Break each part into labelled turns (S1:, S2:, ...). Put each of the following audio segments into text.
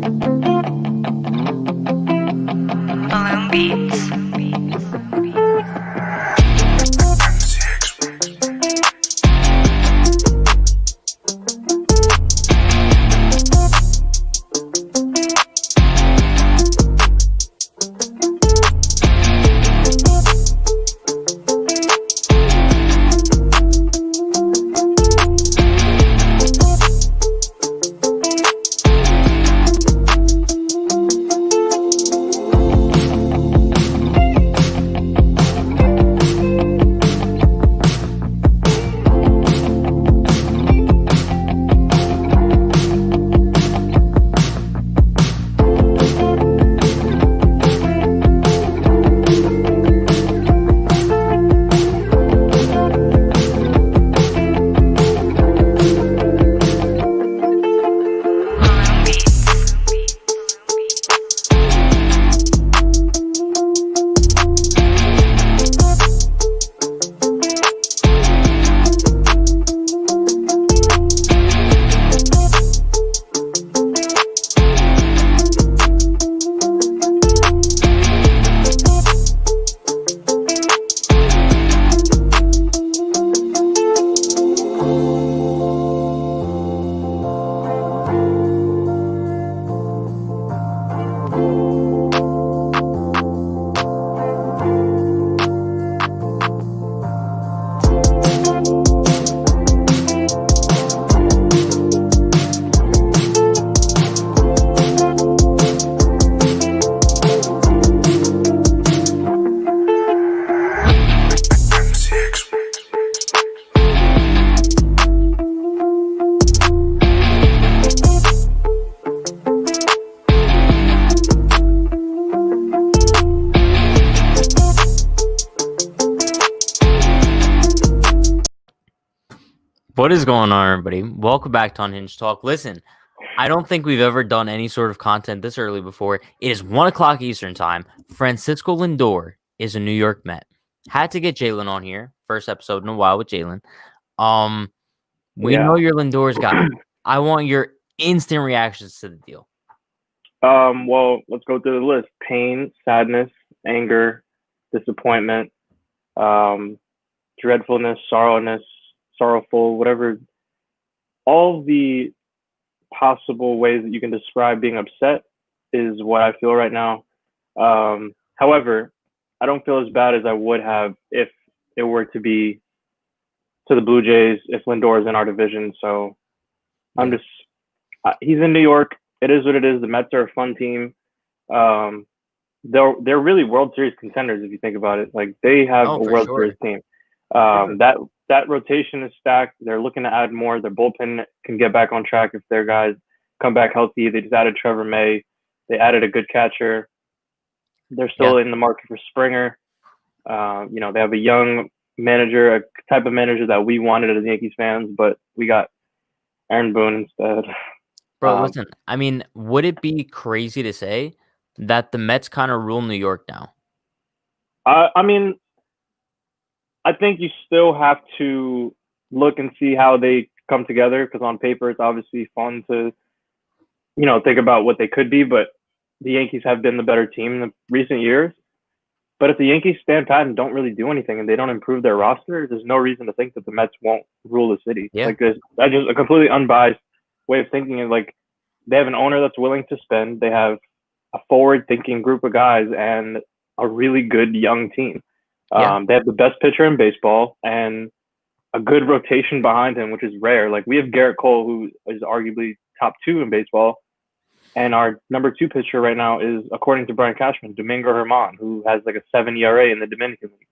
S1: Balloon Beats.
S2: What is going on, everybody? Welcome back to Unhinged Talk. Listen, I don't think we've ever done any sort of content this early before. It is 1 o'clock Eastern time. Francisco Lindor is a New York Met. Had to get Jalen on here. First episode in a while with Jalen. We know you're Lindor's guy. I want your instant reactions to the deal.
S3: Well, let's go through the list. Pain, sadness, anger, disappointment, dreadfulness, sorrowful, whatever. All the possible ways that you can describe being upset is what I feel right now. However, I don't feel as bad as I would have if it were to be to the Blue Jays, if Lindor is in our division. So he's in New York. It is what it is. The Mets are a fun team. They're really World Series contenders if you think about it. Like they have a World Series team. That rotation is stacked. They're looking to add more. Their bullpen can get back on track if their guys come back healthy. They just added Trevor May. They added a good catcher. They're still in the market for Springer. They have a young manager, a type of manager that we wanted as Yankees fans, but we got Aaron Boone instead.
S2: Bro, listen, I mean, would it be crazy to say that the Mets kind of rule New York now?
S3: I mean, I think you still have to look and see how they come together because on paper it's obviously fun to, think about what they could be, but the Yankees have been the better team in the recent years. But if the Yankees stand pat and don't really do anything and they don't improve their roster, there's no reason to think that the Mets won't rule the city.
S2: Yeah.
S3: Like this, that's just a completely unbiased way of thinking. Is like they have an owner that's willing to spend. They have a forward-thinking group of guys and a really good young team. They have the best pitcher in baseball and a good rotation behind him, which is rare. Like we have Garrett Cole, who is arguably top 2 in baseball. And our number 2 pitcher right now is, according to Brian Cashman, Domingo Germán, who has like a 7 ERA in the Dominican League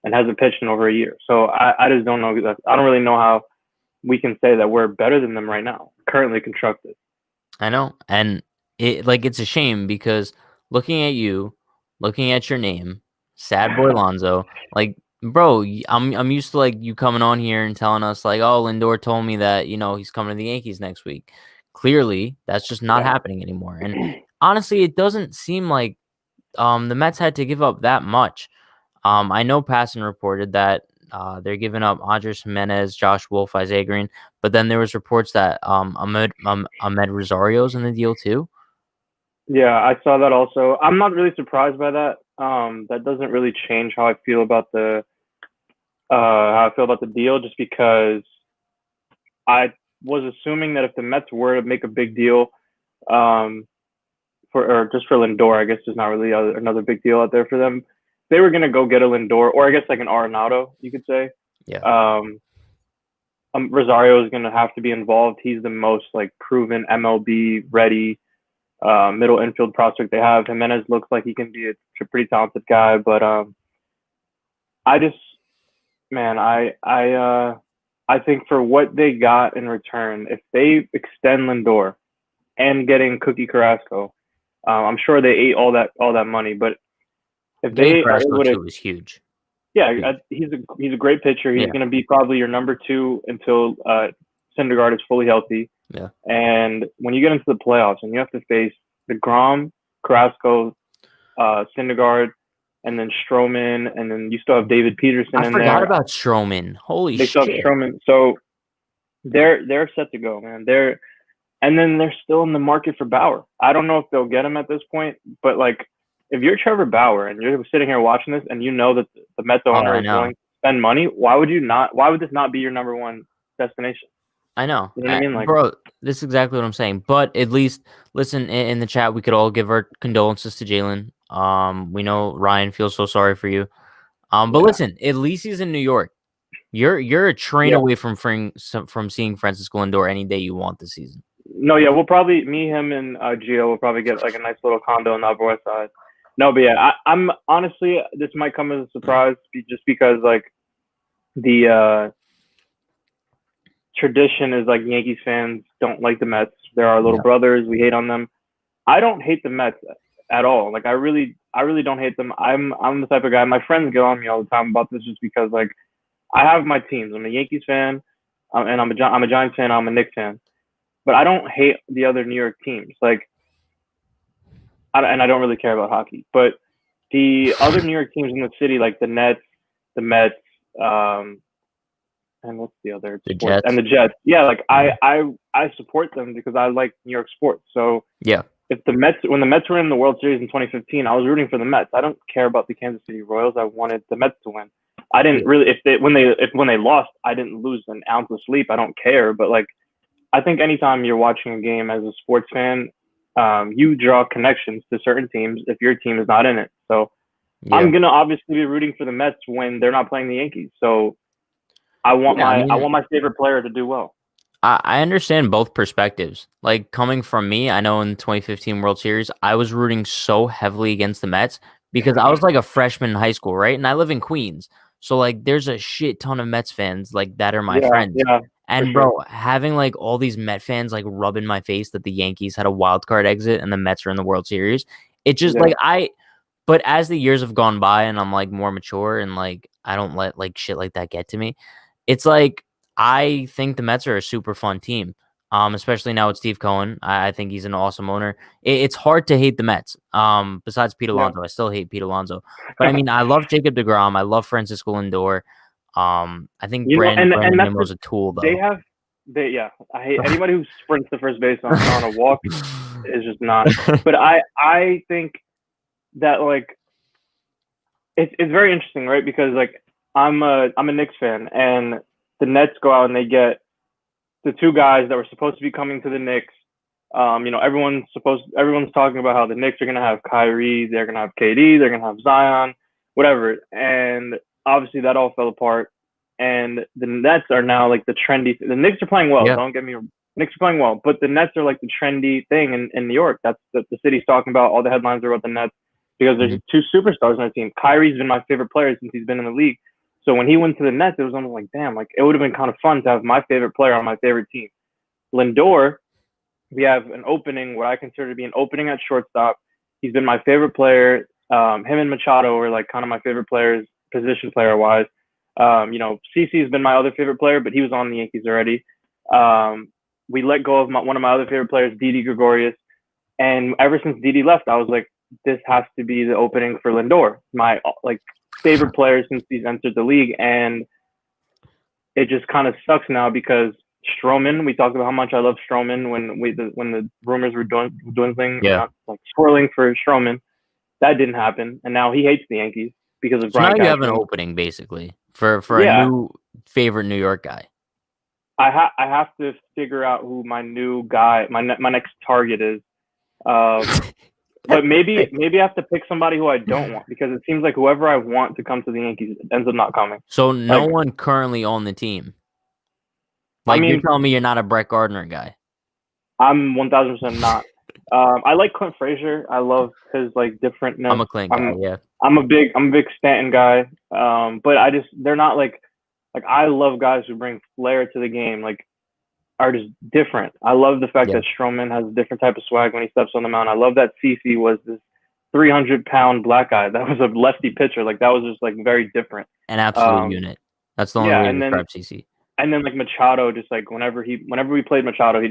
S3: and hasn't pitched in over a year. So I just don't know. I don't really know how we can say that we're better than them right now, currently constructed.
S2: I know. And it's a shame because looking at you, looking at your name, Sad Boy Lonzo, like, bro, I'm used to like you coming on here and telling us like, oh, Lindor told me that, he's coming to the Yankees next week. Clearly, that's just not happening anymore. And honestly, it doesn't seem like the Mets had to give up that much. I know Passan reported that they're giving up Andres Jimenez, Josh Wolf, Isaiah Green, but then there was reports that Ahmed Rosario's in the deal too.
S3: Yeah, I saw that also. I'm not really surprised by that. That doesn't really change how I feel about the deal, just because I was assuming that if the Mets were to make a big deal, um, or just for Lindor, I guess there's not really another big deal out there for them. They were gonna go get a Lindor, or I guess like an Arenado, you could say.
S2: Yeah.
S3: Um, Rosario is gonna have to be involved. He's the most like proven MLB ready middle infield prospect they have. Jimenez looks like he can be a pretty talented guy, but I just, man, I think for what they got in return, if they extend Lindor and getting Cookie Carrasco, I'm sure they ate all that money. But if
S2: Getting
S3: they are
S2: Carrasco
S3: able to,
S2: too is huge.
S3: yeah,
S2: Huge.
S3: he's a great pitcher. He's
S2: Yeah.
S3: going to be probably your number two until Syndergaard is fully healthy.
S2: Yeah.
S3: And when you get into the playoffs and you have to face DeGrom, Carrasco, Syndergaard, and then Stroman, and then you still have David Peterson
S2: I
S3: in
S2: forgot
S3: there.
S2: about Stroman. Holy
S3: They still have
S2: shit.
S3: Stroman, so they're set to go, man. And then they're still in the market for Bauer. I don't know if they'll get him at this point, but like if you're Trevor Bauer and you're sitting here watching this and you know that the Mets
S2: Oh,
S3: owner
S2: I
S3: is willing
S2: know.
S3: to spend money, why would you not? Why would this not be your number one destination?
S2: I know.
S3: You know what I mean? Like,
S2: Bro, this is exactly what I'm saying. But at least, listen, in the chat, we could all give our condolences to Jalen. We know Ryan feels so sorry for you. But
S3: yeah,
S2: listen, at least he's in New York. You're a train
S3: yeah.
S2: away from seeing Francisco Lindor any day you want this season.
S3: No, yeah, we'll probably him, and Gio will probably get like a nice little condo on the Upper West Side. No, but yeah, I'm honestly, this might come as a surprise just because like the tradition is like Yankees fans don't like the Mets. They're our little
S2: Yeah.
S3: brothers. We hate on them. I don't hate the Mets at all. Like I really don't hate them. I'm the type of guy. My friends get on me all the time about this just because like I have my teams. I'm a Yankees fan, and I'm a Giants fan. I'm a Knicks fan, but I don't hate the other New York teams. Like, and I don't really care about hockey. But the other New York teams in the city, like the Nets, the Mets, and what's the other
S2: The
S3: sports?
S2: Jets.
S3: And the Jets. Yeah, like
S2: Yeah.
S3: I support them because I like New York sports. So
S2: Yeah.
S3: if when the Mets were in the World Series in 2015, I was rooting for the Mets. I don't care about the Kansas City Royals. I wanted the Mets to win. I didn't really when they lost, I didn't lose an ounce of sleep. I don't care, but like I think anytime you're watching a game as a sports fan, you draw connections to certain teams if your team is not in it. So
S2: Yeah.
S3: I'm gonna obviously be rooting for the Mets when they're not playing the Yankees. So I want
S2: Yeah. I mean,
S3: my favorite player to do well.
S2: I understand both perspectives. Like coming from me, I know in the 2015 World Series, I was rooting so heavily against the Mets because I was like a freshman in high school, right? And I live in Queens. So like there's a shit ton of Mets fans like that are my
S3: Yeah,
S2: friends.
S3: yeah, for
S2: And
S3: sure.
S2: bro, having like all these Met fans like rub in my face that the Yankees had a wild card exit and the Mets are in the World Series. It just
S3: Yeah,
S2: like but as the years have gone by and I'm like more mature and like I don't let like shit like that get to me, it's like I think the Mets are a super fun team. Especially now with Steve Cohen. I think he's an awesome owner. It's hard to hate the Mets. Besides Pete
S3: yeah.
S2: Alonso, I still hate Pete Alonso. But I mean, I love Jacob DeGrom. I love Francisco Lindor. I think
S3: You know, and
S2: Brandon
S3: that's
S2: Nimmo's a tool
S3: they
S2: though.
S3: have yeah. I hate anybody who sprints to first base on a walk is just not. But I think that like it's very interesting, right? Because like I'm a Knicks fan, and the Nets go out and they get the two guys that were supposed to be coming to the Knicks. Everyone's talking about how the Knicks are gonna have Kyrie, they're gonna have KD, they're gonna have Zion, whatever. And obviously that all fell apart. And the Nets are now like the trendy. The Knicks are playing well.
S2: Yeah.
S3: Don't get me. Knicks are playing well, but the Nets are like the trendy thing in New York. That's the city's talking about. All the headlines are about the Nets because there's two superstars on their team. Kyrie's been my favorite player since he's been in the league. So when he went to the Nets, it was almost like, damn, like it would have been kind of fun to have my favorite player on my favorite team. Lindor, we have an opening, what I consider to be an opening at shortstop. He's been my favorite player. Him and Machado were like kind of my favorite players, position player wise. CC has been my other favorite player, but he was on the Yankees already. We let go of one of my other favorite players, Didi Gregorius, and ever since Didi left, I was like, this has to be the opening for Lindor, my like favorite player since he's entered the league, and it just kind of sucks now because Stroman. We talked about how much I love Stroman when the rumors were dwindling.
S2: Yeah.
S3: Not like swirling for Stroman. That didn't happen, and now he hates the Yankees because of
S2: So now
S3: Brian
S2: you have an
S3: Cashman.
S2: opening basically for a
S3: Yeah,
S2: new favorite New York guy.
S3: I have to figure out who my new guy, my next target is. But maybe I have to pick somebody who I don't want, because it seems like whoever I want to come to the Yankees ends up not coming.
S2: So no
S3: Like,
S2: one currently on the team.
S3: I
S2: Like, you're
S3: mean,
S2: telling me you're not a Brett Gardner guy.
S3: I'm 1000% not. I like Clint Frazier. I love his like differentness.
S2: I'm a Clint guy, yeah.
S3: I'm a big Stanton guy. But they're not like I love guys who bring flair to the game. Like, are just different. I love the fact
S2: Yeah.
S3: that Stroman has a different type of swag when he steps on the mound. I love that CC was this 300-pound black guy that was a lefty pitcher. Like, that was just like very different.
S2: An absolute unit. That's the only
S3: Yeah,
S2: way to
S3: and then
S2: describe CC.
S3: like Machado, just like whenever we played Machado, he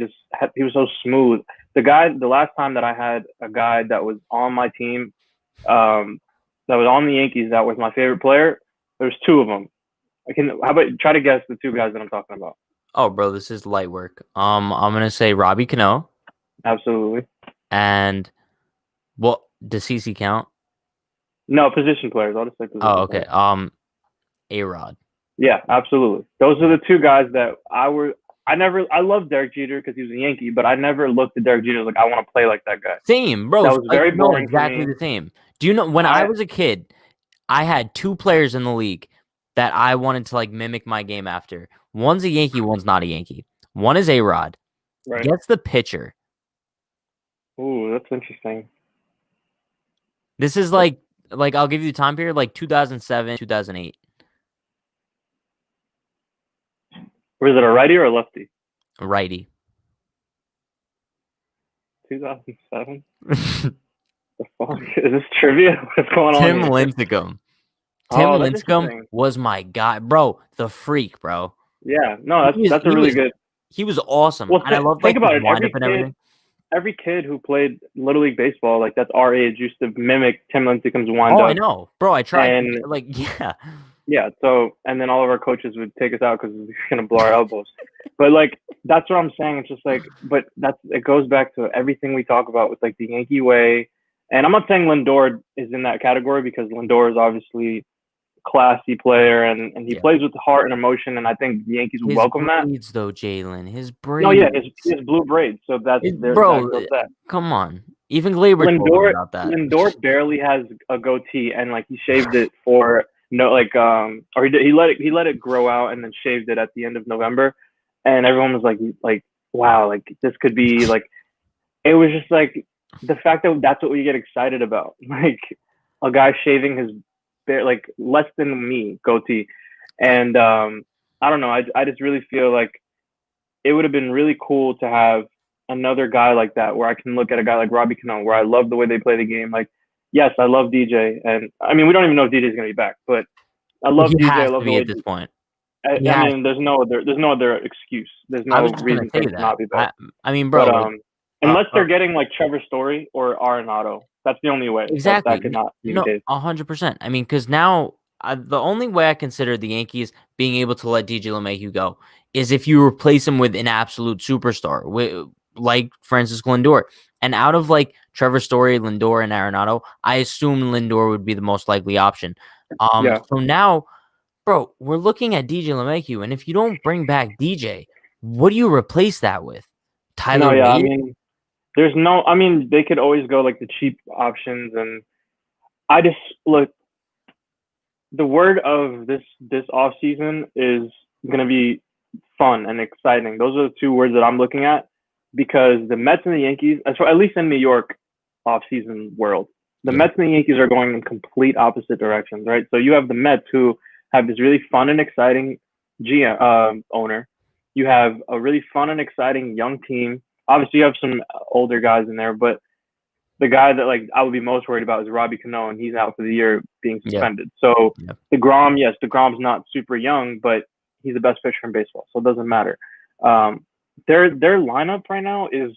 S3: was so smooth. The last time that I had a guy that was on my team, that was on the Yankees, that was my favorite player. There's two of them. How about try to guess the two guys that I'm talking about?
S2: Oh, bro, this is light work. I'm gonna say Robbie Cano.
S3: Absolutely.
S2: And does CC count?
S3: No, position players. I'll just say position
S2: Oh, okay.
S3: players.
S2: A-Rod.
S3: Yeah, absolutely. Those are the two guys that I love Derek Jeter because he was a Yankee, but I never looked at Derek Jeter like I want to play like that guy.
S2: Same, bro.
S3: That was very boring
S2: exactly
S3: for me.
S2: the same. Do you know when I was a kid, I had two players in the league that I wanted to like mimic my game after. One's a Yankee, one's not a Yankee. One is A-Rod.
S3: Right.
S2: Guess the pitcher.
S3: Ooh, that's interesting.
S2: This is like I'll give you the time period, like 2007, 2008.
S3: Was it a righty or a lefty?
S2: Righty.
S3: 2007. The fuck is this trivia? What's going on
S2: Tim
S3: here?
S2: Lincecum. Tim
S3: Oh, that's
S2: Lincecum
S3: interesting.
S2: was my guy, bro. The freak, bro.
S3: Yeah, no, that's a really good.
S2: He was awesome.
S3: Well,
S2: and I love
S3: think
S2: like
S3: about
S2: his
S3: it.
S2: windup and everything.
S3: Every kid who played Little League baseball, like that's our age, used to mimic Tim Lincecum's windup.
S2: Oh, I know, bro. I tried.
S3: And yeah. So, and then all of our coaches would take us out because we were gonna blow our elbows. But like, that's what I'm saying. It's just like, but it goes back to everything we talk about with like the Yankee way. And I'm not saying Lindor is in that category, because Lindor is obviously a classy player and he plays with heart and emotion. And I think the Yankees would welcome that.
S2: His braids, though, Jalen. His braids.
S3: No, yeah, his blue braids. So that's
S2: bro. Come on. Even Glaber told him about that.
S3: Lindor barely has a goatee, and like he shaved it for or he let it grow out and then shaved it at the end of November, and everyone was like wow, like this could be like, it was just like the fact that that's what we get excited about, like a guy shaving his like less than me goatee, and I don't know, I just really feel like it would have been really cool to have another guy like that, where I can look at a guy like Robbie Cano, where I love the way they play the game. Like, yes, I love DJ, and I mean, we don't even know if DJ is going to be back, but I love DJ. I love the way
S2: at this point.
S3: I mean, there's no other excuse. There's no reason for him to not be back.
S2: I mean, bro,
S3: but, unless they're getting like Trevor Story or Arenado, that's the only way.
S2: Exactly.
S3: That could not be the case.
S2: 100%. I mean, because now the only way I consider the Yankees being able to let DJ LeMahieu go is if you replace him with an absolute superstar, like Francisco Lindor. And out of like Trevor Story, Lindor, and Arenado, I assume Lindor would be the most likely option. So now, bro, we're looking at DJ LeMahieu, and if you don't bring back DJ, what do you replace that with? Tyler Wade?
S3: I mean, they could always go like the cheap options, and I just look. The word of this offseason is going to be fun and exciting. Those are the two words that I'm looking at, because the Mets and the Yankees, at least in New York offseason world, the Mets and the Yankees are going in complete opposite directions, right? So you have the Mets, who have this really fun and exciting GM owner. You have a really fun and exciting young team. Obviously, you have some older guys in there, but the guy that like I would be most worried about is Robbie Cano, and he's out for the year being suspended. So DeGrom's not super young, but he's the best pitcher in baseball, so it doesn't matter. Their lineup right now is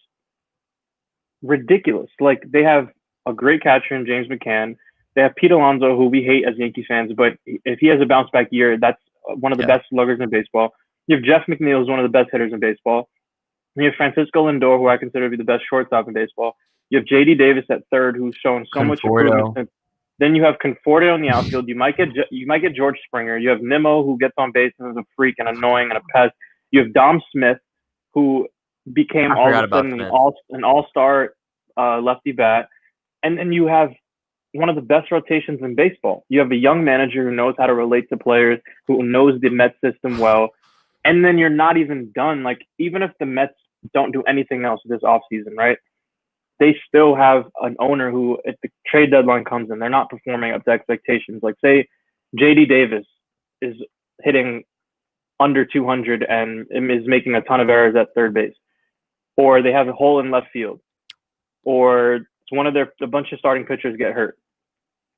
S3: ridiculous. Like, they have a great catcher in James McCann. They have Pete Alonso, who we hate as Yankee fans, but if he has a bounce back year, that's one of the best sluggers in baseball. You have Jeff McNeil, who's one of the best hitters in baseball. You have Francisco Lindor, who I consider to be the best shortstop in baseball. You have J.D. Davis at third, who's shown so much improvement
S2: Conforto.
S3: since. Then you have Conforto on the outfield. You might get George Springer. You have Nimmo, who gets on base and is a freak and annoying and a pest. You have Dom Smith, who became
S2: I
S3: all
S2: forgot
S3: of a
S2: about
S3: sudden
S2: Smith.
S3: an all-star lefty bat, and then you have one of the best rotations in baseball. You have a young manager who knows how to relate to players, who knows the Mets system well, and then you're not even done. Like, even if the Mets don't do anything else this offseason, right? They still have an owner who, if the trade deadline comes in, they're not performing up to expectations. Like, say, J.D. Davis is hitting under 200 and is making a ton of errors at third base, or they have a hole in left field, or a bunch of starting pitchers get hurt.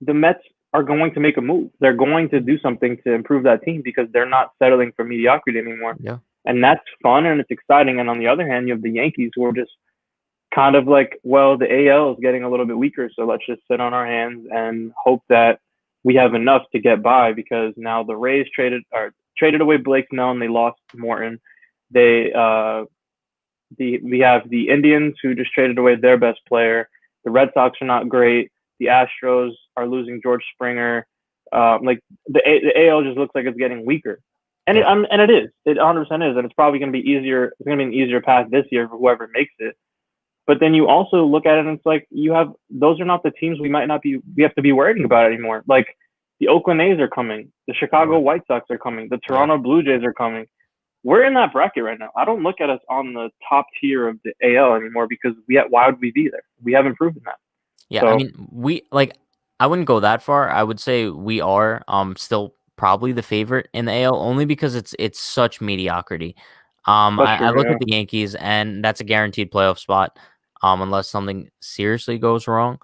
S3: The Mets are going to make a move. They're going to do something to improve that team because they're not settling for mediocrity anymore.
S2: Yeah.
S3: And that's fun and it's exciting. And on the other hand, you have the Yankees, who are just kind of like, well, the AL is getting a little bit weaker, so let's just sit on our hands and hope that we have enough to get by, because now the Rays traded away Blake Snell and they lost Morton. We have the Indians, who just traded away their best player. The Red Sox are not great. The Astros are losing George Springer. Like the AL just looks like it's getting weaker, and
S2: Yeah.
S3: it is. It 100% is, and it's probably going to be easier. It's going to be an easier path this year for whoever makes it. But then you also look at it and it's like, those are not the teams we have to be worrying about anymore. Like, the Oakland A's are coming. The Chicago White Sox are coming. The Toronto Blue Jays are coming. We're in that bracket right now. I don't look at us on the top tier of the AL anymore, because why would we be there? We haven't proven that.
S2: Yeah,
S3: So,
S2: I mean, I wouldn't go that far. I would say we are still probably the favorite in the AL, only because it's such mediocrity.
S3: that's
S2: I
S3: true.
S2: look
S3: Yeah.
S2: at the Yankees, and that's a guaranteed playoff spot, unless something seriously goes wrong.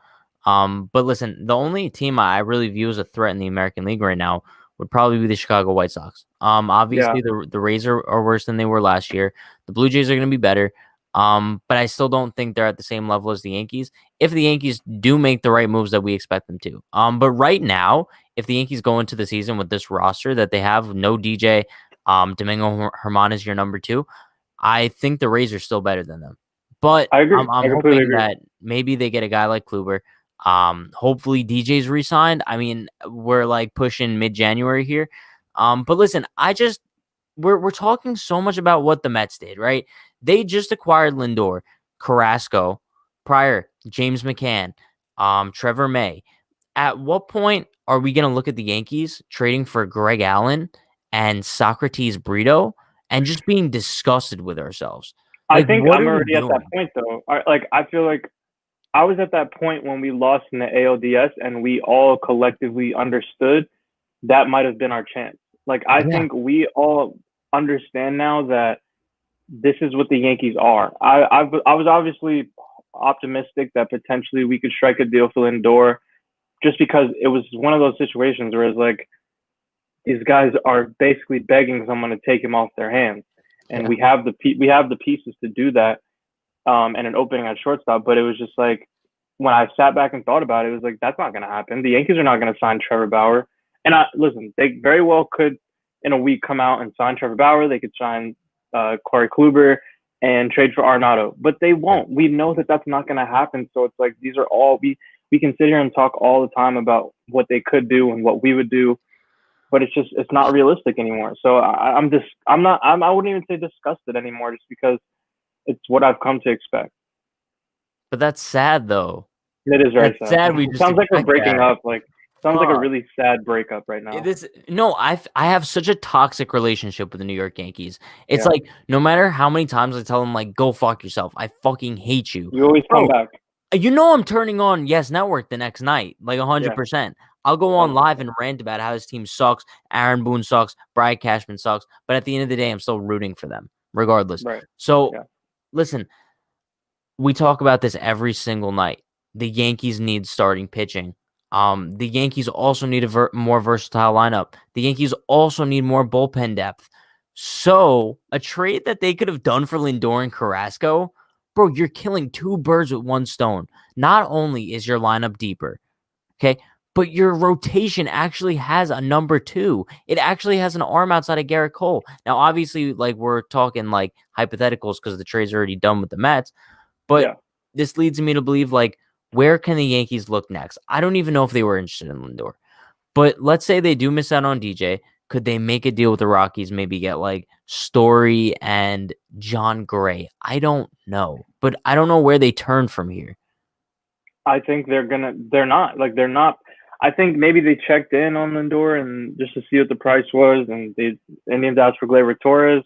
S2: But listen, the only team I really view as a threat in the American League right now would probably be the Chicago White Sox.
S3: Yeah.
S2: Obviously the Rays are worse than they were last year. The Blue Jays are going to be better. But I still don't think they're at the same level as the Yankees, if the Yankees do make the right moves that we expect them to. But right now, if the Yankees go into the season with this roster that they have, no DJ, Domingo Germán is your number 2, I think the Rays are still better than them. But
S3: I agree.
S2: I'm
S3: I completely
S2: hoping
S3: agree.
S2: that maybe they get a guy like Kluber. Hopefully DJ's re-signed. I mean, we're like pushing mid-January here. But listen, we're talking so much about what the Mets did, right? They just acquired Lindor, Carrasco, prior James McCann, Trevor May. At what point are we going to look at the Yankees trading for Greg Allen and Socrates Brito and just being disgusted with ourselves?
S3: I
S2: Like,
S3: think
S2: what
S3: I'm
S2: are we
S3: already at that
S2: doing?
S3: point, though. I feel like I was at that point when we lost in the ALDS and we all collectively understood that might have been our chance. Like, I
S2: Yeah,
S3: think we all understand now that this is what the Yankees are. I was obviously optimistic that potentially we could strike a deal for Lindor, just because it was one of those situations where it's like, these guys are basically begging someone to take him off their hands, and
S2: yeah.
S3: we have the pieces to do that, and an opening at shortstop. But it was just like, when I sat back and thought about it, it was like, that's not going to happen. The Yankees are not going to sign Trevor Bauer. And listen, they very well could in a week come out and sign Trevor Bauer. They could sign Corey Kluber and trade for Arenado, but they won't. We know that that's not going to happen. So it's like, these are all we can sit here and talk all the time about what they could do and what we would do, but it's not realistic anymore. So I wouldn't even say disgusted anymore, just because it's what I've come to expect.
S2: But that's sad, though.
S3: It is very
S2: That's
S3: sad.
S2: sad. We
S3: It
S2: just
S3: sounds like we're
S2: expect
S3: breaking
S2: that.
S3: up. Like, sounds like a
S2: Fuck.
S3: really sad breakup right now.
S2: I have such a toxic relationship with the New York Yankees. It's
S3: Yeah.
S2: like, no matter how many times I tell them, like, go fuck yourself, I fucking hate you.
S3: You always come
S2: Bro,
S3: back.
S2: I'm turning on Yes Network the next night, like
S3: Yeah.
S2: 100%. I'll go on live and rant about how this team sucks, Aaron Boone sucks, Brian Cashman sucks, but at the end of the day, I'm still rooting for them, regardless.
S3: Right.
S2: So,
S3: Yeah.
S2: listen, we talk about this every single night. The Yankees need starting pitching. The Yankees also need a more versatile lineup. The Yankees also need more bullpen depth. So, a trade that they could have done for Lindor and Carrasco, bro, you're killing 2 birds with 1 stone. Not only is your lineup deeper, okay, but your rotation actually has a number 2. It actually has an arm outside of Garrett Cole. Now, obviously, like, we're talking like hypotheticals because the trade's already done with the Mets. But
S3: Yeah.
S2: this leads me to believe, like, where can the Yankees look next? I don't even know if they were interested in Lindor. But let's say they do miss out on DJ. Could they make a deal with the Rockies, maybe get like Story and John Gray? I don't know. But I don't know where they turn from here.
S3: I think they're not. I think maybe they checked in on Lindor and just to see what the price was, and the Indians asked for Gleyber Torres,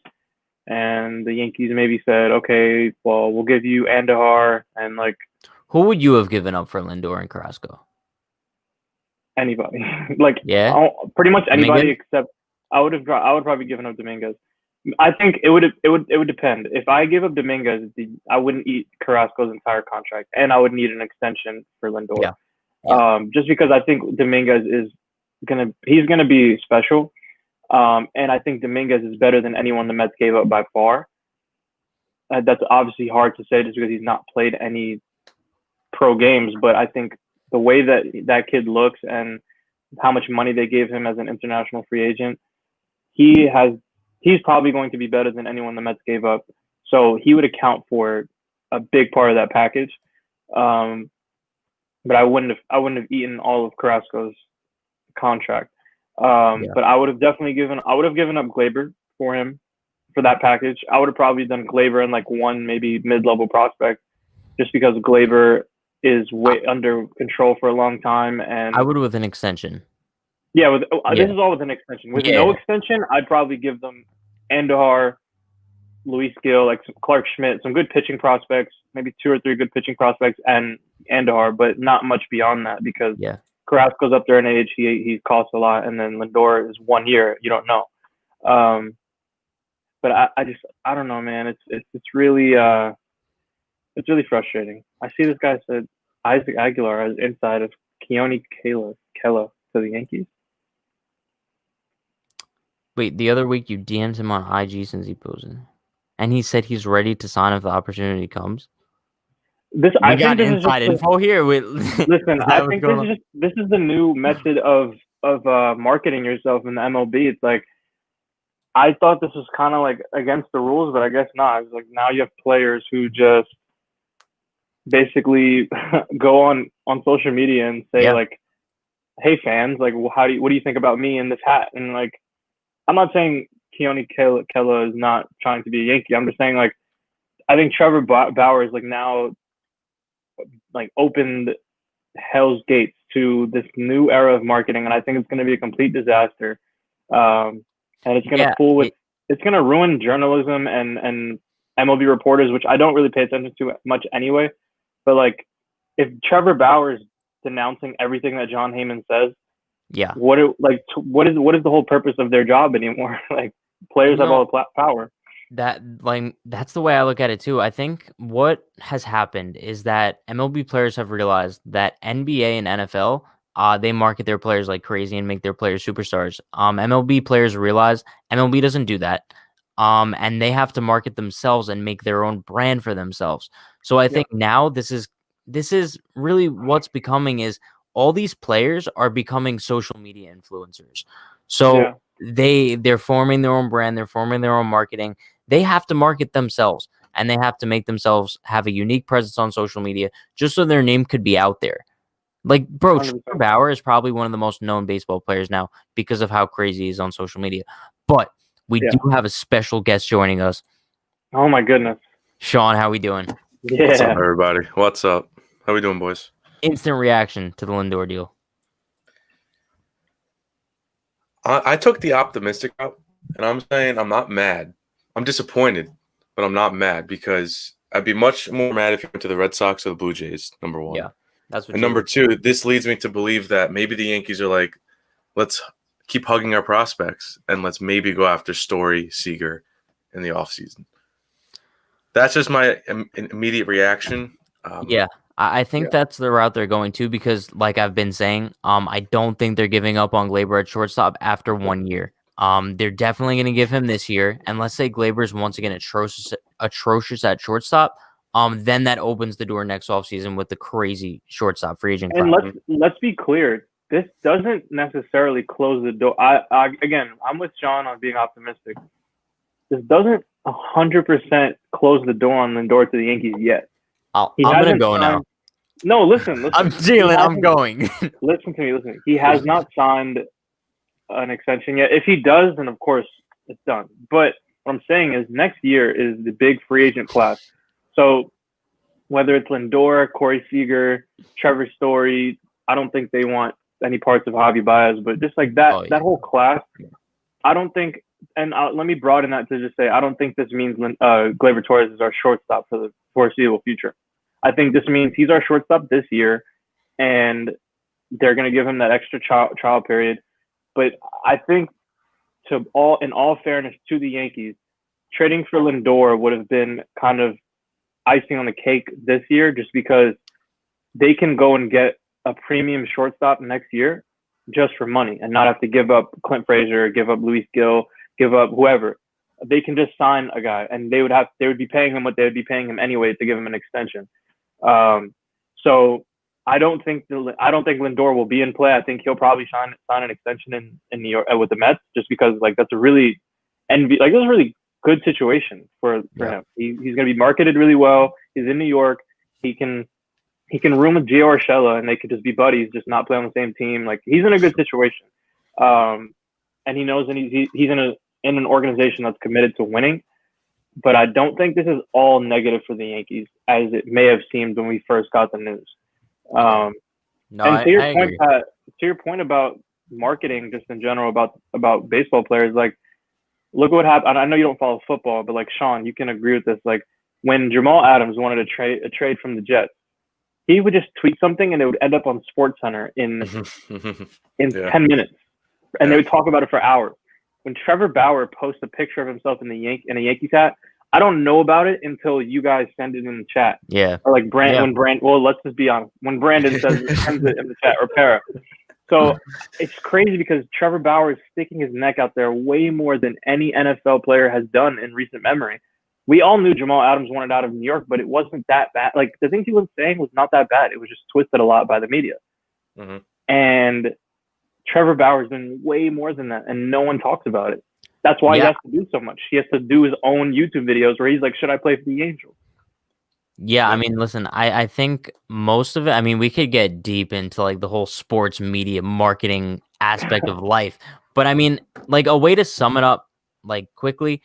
S3: and the Yankees maybe said, okay, well, we'll give you Andahar and like
S2: Who would you have given up for Lindor and Carrasco?
S3: anybody, like
S2: Yeah,
S3: pretty much anybody
S2: Dominguez?
S3: except I would probably given up Dominguez. I think it would depend. If I give up Dominguez, I wouldn't eat Carrasco's entire contract, and I would need an extension for Lindor.
S2: Yeah. Yeah.
S3: Just because I think Dominguez he's gonna be special, and I think Dominguez is better than anyone the Mets gave up by far. That's obviously hard to say just because he's not played any pro games, but I think the way that kid looks and how much money they gave him as an international free agent, he's probably going to be better than anyone the Mets gave up. So he would account for a big part of that package. But I wouldn't have eaten all of Carrasco's contract. But I would have given up Gleyber for him for that package. I would have probably done Gleyber and like one maybe mid-level prospect, just because Gleyber is way under control for a long time. And
S2: I would with an extension.
S3: Yeah, this is all with an extension. With no extension, I'd probably give them Andahar, Luis Gil, like some Clark Schmidt, some good pitching prospects, maybe 2 or 3 good pitching prospects, and Andahar, but not much beyond that because Carrasco's up there in age. He costs a lot, and then Lindor is 1 year. You don't know. But I don't know, man. It's really frustrating. I see this guy said Isaac Aguilar as inside of Keone Kela to the Yankees.
S2: Wait, the other week you DM'd him on IG since he posted, and he said he's ready to sign if the opportunity comes.
S3: I think this
S2: inside info here.
S3: Listen, I think this is the new method of marketing yourself in the MLB. It's like I thought this was kind of like against the rules, but I guess not. It's like now you have players who just basically go on social media and say like, "Hey fans, like, what do you think about me in this hat?" And like, I'm not saying Keone Kela is not trying to be a Yankee. I'm just saying like, I think Trevor Bauer is like now like opened hell's gates to this new era of marketing, and I think it's going to be a complete disaster. And it's going to it's going to ruin journalism and MLB reporters, which I don't really pay attention to much anyway. But like, if Trevor Bauer is denouncing everything that John Heyman says, what is the whole purpose of their job anymore? Like, players have all the power.
S2: That's the way I look at it too. I think what has happened is that MLB players have realized that NBA and NFL, they market their players like crazy and make their players superstars. MLB players realize MLB doesn't do that. And they have to market themselves and make their own brand for themselves. So I think now this is really what's becoming is all these players are becoming social media influencers. So they're forming their own brand, they're forming their own marketing. They have to market themselves and they have to make themselves have a unique presence on social media just so their name could be out there. Like, bro, Trevor Bauer is probably one of the most known baseball players now because of how crazy he is on social media. But we do have a special guest joining us.
S3: Oh my goodness.
S2: Sean, how we doing?
S1: Yeah. What's up, everybody? What's up? How we doing, boys?
S2: Instant reaction to the Lindor deal.
S1: I took the optimistic route, and I'm saying I'm not mad. I'm disappointed, but I'm not mad because I'd be much more mad if he went to the Red Sox or the Blue Jays, number one.
S2: Yeah, that's what.
S1: And number two, this leads me to believe that maybe the Yankees are like, let's keep hugging our prospects and let's maybe go after Story, Seager in the offseason. That's just my immediate reaction.
S2: I think that's the route they're going to because, like I've been saying, I don't think they're giving up on Gleyber at shortstop after 1 year. They're definitely going to give him this year, and let's say Gleyber's once again atrocious at shortstop. Then that opens the door next offseason with the crazy shortstop free agent.
S3: And let's be clear, this doesn't necessarily close the door. Again, I'm with Sean on being optimistic. This doesn't 100% close the door on Lindor to the Yankees yet.
S2: I'm
S3: He
S2: gonna
S3: hasn't
S2: go now.
S3: signed. No, listen.
S2: I'm Jalen. I'm going.
S3: Listen to me. He has not signed an extension yet. If he does, then of course it's done. But what I'm saying is next year is the big free agent class. So whether it's Lindor, Corey Seager, Trevor Story, I don't think they want any parts of Javi Baez, but just like that, that whole class, I don't think. And let me broaden that to just say, I don't think this means Gleyber Torres is our shortstop for the foreseeable future. I think this means he's our shortstop this year, and they're going to give him that extra trial period. But I think, in all fairness to the Yankees, trading for Lindor would have been kind of icing on the cake this year, just because they can go and get a premium shortstop next year just for money and not have to give up Clint Frazier, give up Luis Gil, give up whoever. They can just sign a guy, and they would be paying him what they would be paying him anyway to give him an extension. So I don't think Lindor will be in play. I think he'll probably sign an extension in New York with the Mets, just because like that's a really good situation for him. He's going to be marketed really well. He's in New York. He can room with Gio Urshela, and they could just be buddies, just not play on the same team. Like, he's in a good situation, and he knows, and he's in an organization that's committed to winning. But I don't think this is all negative for the Yankees, as it may have seemed when we first got the news. To your point about marketing, just in general about baseball players, like, look what happened. I know you don't follow football, but like Sean, you can agree with this. Like, when Jamal Adams wanted a trade from the Jets, he would just tweet something and it would end up on SportsCenter in 10 minutes, and they would talk about it for hours. When Trevor Bauer posts a picture of himself in a Yankees hat, I don't know about it until you guys send it in the chat.
S2: Yeah.
S3: Or like well, let's just be honest. When Brandon sends it in the chat, or Para. So it's crazy because Trevor Bauer is sticking his neck out there way more than any NFL player has done in recent memory. We all knew Jamal Adams wanted out of New York, but it wasn't that bad. Like, the things he was saying was not that bad. It was just twisted a lot by the media. Mm-hmm. And Trevor Bauer's been way more than that, and no one talks about it. That's why he has to do so much. He has to do his own YouTube videos where he's like, should I play for the Angels?
S2: Yeah, I mean, listen, I think most of it, I mean, we could get deep into like the whole sports media marketing aspect of life. But I mean, like, a way to sum it up like quickly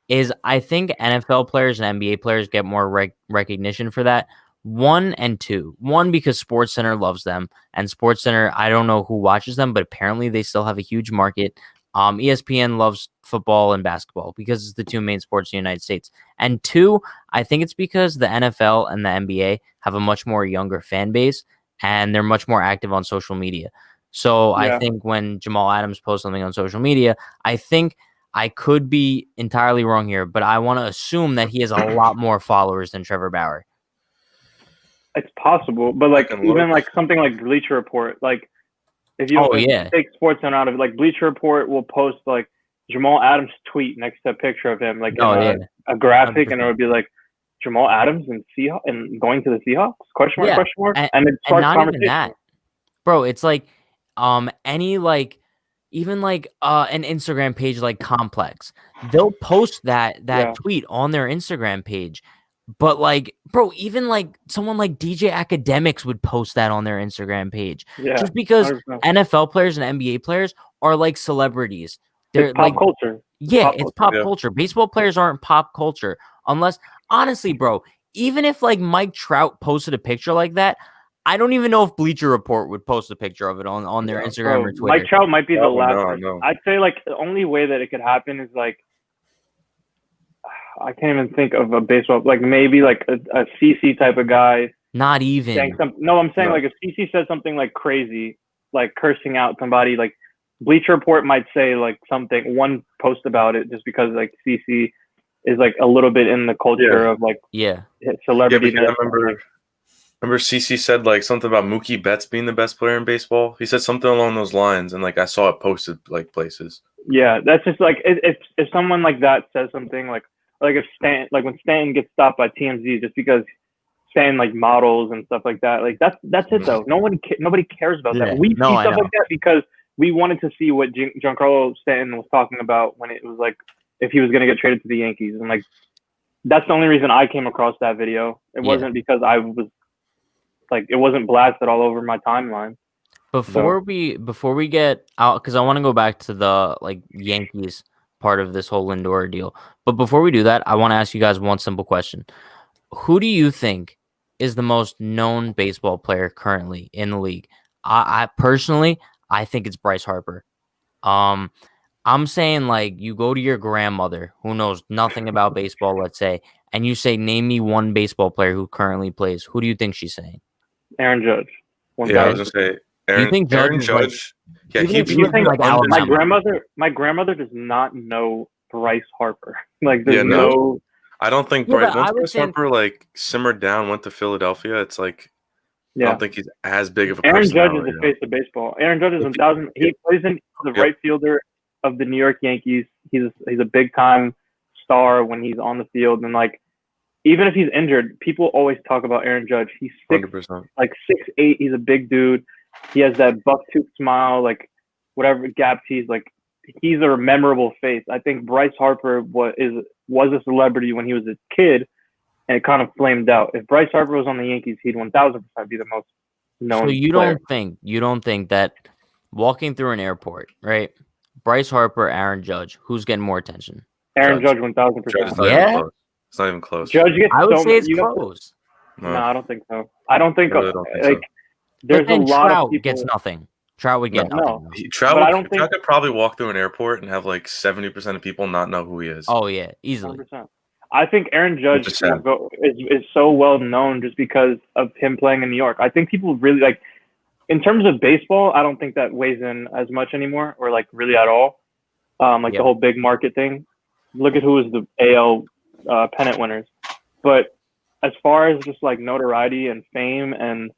S2: is, I think NFL players and NBA players get more recognition for that. 1 and 2. 1, because SportsCenter loves them, and SportsCenter, I don't know who watches them, but apparently they still have a huge market. ESPN loves football and basketball because it's the 2 main sports in the United States. And 2, I think it's because the NFL and the NBA have a much more younger fan base, and they're much more active on social media. So I think when Jamal Adams posts something on social media, I think, I could be entirely wrong here, but I want to assume that he has a lot more followers than Trevor Bauer.
S3: It's possible, but like, even like something like Bleacher Report, like, if you take SportsCenter out of it, like, Bleacher Report will post like Jamal Adams' tweet next to a picture of him, like a graphic, 100%. And it would be like, Jamal Adams and going to the Seahawks? Question mark. And it starts
S2: not
S3: conversation.
S2: Even that, bro. It's like any like, even like an Instagram page like Complex, they'll post that tweet on their Instagram page. But like, bro, even like someone like DJ Academics would post that on their Instagram page, just because 100%. NFL players and NBA players are like celebrities. They're
S3: it's pop culture.
S2: Yeah, it's pop culture. Baseball players aren't pop culture unless, honestly, bro, even if like Mike Trout posted a picture like that, I don't even know if Bleacher Report would post a picture of it on their Instagram or Twitter.
S3: Mike Trout might be the last person. No. I'd say like the only way that it could happen is like, I can't even think of a baseball, like maybe like a CC type of guy.
S2: Not even.
S3: I'm saying like if CC says something like crazy, like cursing out somebody, like Bleacher Report might say like one post about it, just because like CC is like a little bit in the culture of like celebrity.
S1: Yeah, I remember CC said like something about Mookie Betts being the best player in baseball. He said something along those lines, and like I saw it posted like places.
S3: Yeah, that's just like if someone like that says something like if when Stanton gets stopped by TMZ just because Stanton like models and stuff like that, like that's it though. Nobody cares about that. We see stuff like that because we wanted to see what Giancarlo Stanton was talking about when it was like if he was going to get traded to the Yankees, and like that's the only reason I came across that video. It wasn't because I was like, it wasn't blasted all over my timeline.
S2: Before we get out, because I want to go back to the Yankees part of this whole Lindor deal. But before we do that, I want to ask you guys one simple question: who do you think is the most known baseball player currently in the league? I personally, I think it's Bryce Harper. I'm saying you go to your grandmother who knows nothing about baseball, let's say, and you say, name me one baseball player who currently plays. Who do you think she's saying?
S3: Aaron Judge.
S1: I was gonna say
S2: You think
S1: Aaron
S2: Judge
S1: Judge.
S2: even
S1: he
S2: if you think Alabama?
S3: My grandmother does not know Bryce Harper. There's
S1: no.
S3: no.
S1: I don't think
S2: Yeah,
S1: once Bryce Harper simmered down, went to Philadelphia, it's I don't think he's as big of a
S3: Aaron Judge
S1: personality.
S3: is the face of baseball. Aaron Judge is 1,000. He plays in the right fielder of the New York Yankees. He's a big time star when he's on the field, and even if he's injured, people always talk about Aaron Judge. He's 6'8". He's a big dude. He has that buck tooth smile, whatever gap teeth. He's a memorable face. I think Bryce Harper was a celebrity when he was a kid, and it kind of flamed out. If Bryce Harper was on the Yankees, he'd 1,000% be the most known.
S2: So you
S3: player.
S2: don't think that walking through an airport, right? Bryce Harper, Aaron Judge, who's getting more attention?
S3: Aaron Judge 1,000%.
S2: Yeah,
S1: it's not even close.
S3: Judge gets
S2: I would say it's close.
S3: No, I don't think so. I don't think
S1: so.
S3: there's a lot
S2: Trout
S3: of people.
S2: Gets nothing. Trout would get nothing.
S1: Trout could probably walk through an airport and have 70% of people not know who he is.
S2: Oh yeah, easily.
S3: 100%. I think Aaron Judge is so well known just because of him playing in New York. I think people really in terms of baseball, I don't think that weighs in as much anymore, or really at all. The whole big market thing. Look at who is the AL pennant winners. But as far as just notoriety and fame and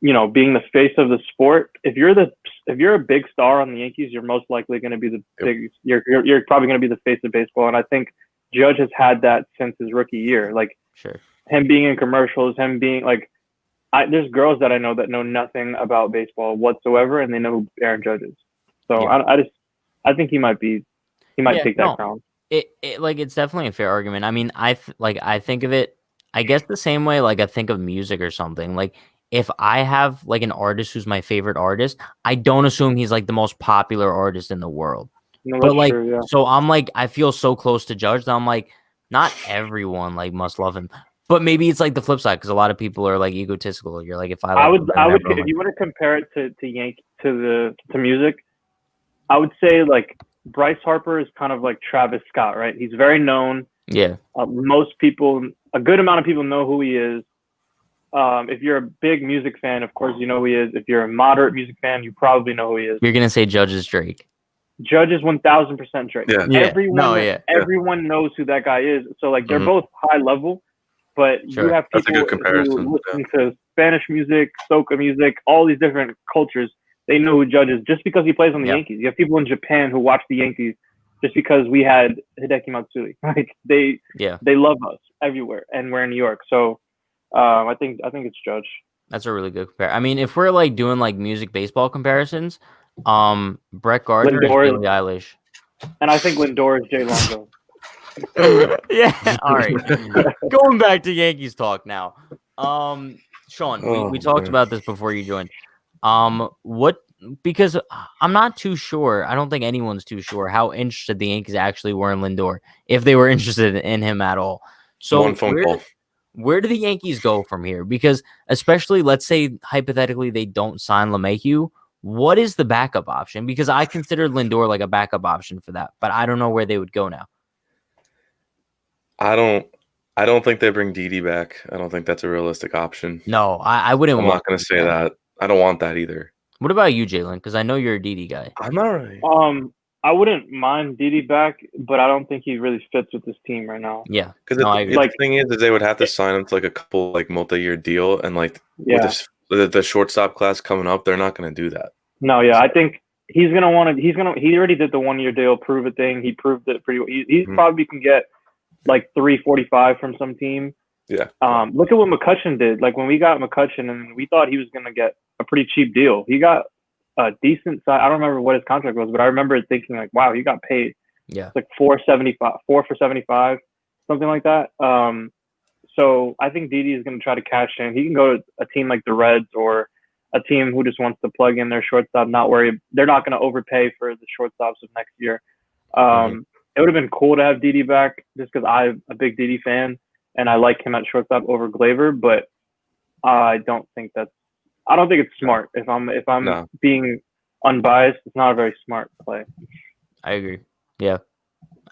S3: being the face of the sport, if you're a big star on the Yankees, you're most likely going to be the biggest. You're probably going to be the face of baseball, and I think Judge has had that since his rookie year.
S2: Sure. Him
S3: being in commercials, him being there's girls that I know that know nothing about baseball whatsoever, and they know who Aaron Judge is. So I think he might take that crown.
S2: It's definitely a fair argument. I mean, I think of it, I guess the same way I think of music or something. If I have an artist who's my favorite artist, I don't assume he's the most popular artist in the world.
S3: No, but true, yeah.
S2: So I'm I feel so close to Judge that I'm not everyone must love him. But maybe it's the flip side because a lot of people are egotistical. You're if I
S3: would if you want to compare it to music, I would say Bryce Harper is kind of like Travis Scott, right? He's very known.
S2: Yeah.
S3: Most people, a good amount of people know who he is. If you're a big music fan, of course you know who he is. If you're a moderate music fan, you probably know who he is.
S2: You're gonna say Judge is Drake.
S3: Judge is 1,000% Drake.
S1: Yeah.
S3: Everyone knows who that guy is. So they're both high level, but you have people who listen to Spanish music, soca music, all these different cultures. They know who Judge is just because he plays on the Yankees. You have people in Japan who watch the Yankees just because we had Hideki Matsui. They love us everywhere, and we're in New York. So I think it's Judge.
S2: That's a really good compare. I mean, if we're doing music baseball comparisons, Brett Gardner is Billie Eilish,
S3: and I think Lindor is Jay Longo.
S2: Yeah. All right. Going back to Yankees talk now. Sean, we talked about this before you joined. Because I'm not too sure. I don't think anyone's too sure how interested the Yankees actually were in Lindor, if they were interested in him at all. So
S1: one phone call.
S2: Where do the Yankees go from here? Because especially, let's say hypothetically they don't sign LeMahieu, what is the backup option? Because I consider Lindor a backup option for that, but I don't know where they would go now.
S1: I don't think they bring Didi back. I don't think that's a realistic option.
S2: No, I wouldn't.
S1: I'm not going to say that. I don't want that either.
S2: What about you, Jalen? Because I know you're a Didi guy.
S1: I'm not really.
S3: I wouldn't mind Didi back, but I don't think he really fits with this team right now.
S2: Yeah,
S1: because the thing is they would have to sign him to a couple multi-year deal, and with the shortstop class coming up, they're not going to do that.
S3: No, yeah, I think he's gonna want to. He already did the 1-year deal, prove it thing. He proved it pretty well. He probably can get $345 from some team.
S1: Yeah.
S3: Look at what McCutchen did. When we got McCutchen, and we thought he was gonna get a pretty cheap deal. He got a decent size. I don't remember what his contract was, but I remember thinking wow, he got paid.
S2: Yeah.
S3: $475, $4 for $75. something like that. So I think Didi is going to try to cash in. He can go to a team like the Reds or a team who just wants to plug in their shortstop, not worry. They're not going to overpay for the shortstops of next year. It would have been cool to have Didi back just because I'm a big Didi fan and I like him at shortstop over Glaber, but I don't think it's smart. If I'm being unbiased, it's not a very smart play.
S2: I agree. Yeah.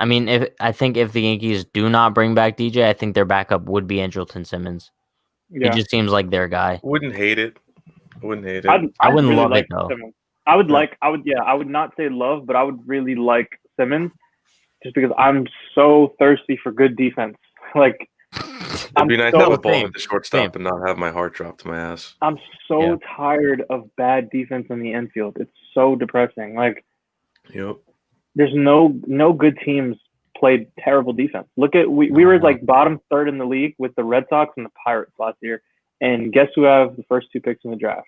S2: I mean, I think if the Yankees do not bring back DJ, I think their backup would be Andrelton Simmons.
S3: Yeah.
S2: He just seems like their guy.
S1: Wouldn't hate it. I wouldn't
S3: really
S2: love
S3: like
S2: it though.
S3: Simmons. I would not say love, but I would really like Simmons just because I'm so thirsty for good defense. Like,
S1: it'd be nice to have a ball with the shortstop and not have my heart drop to my ass.
S3: I'm so tired of bad defense in the infield. It's so depressing. Like, there's no good teams played terrible defense. Look at we were like bottom third in the league with the Red Sox and the Pirates last year, and guess who have the first 2 picks in the draft?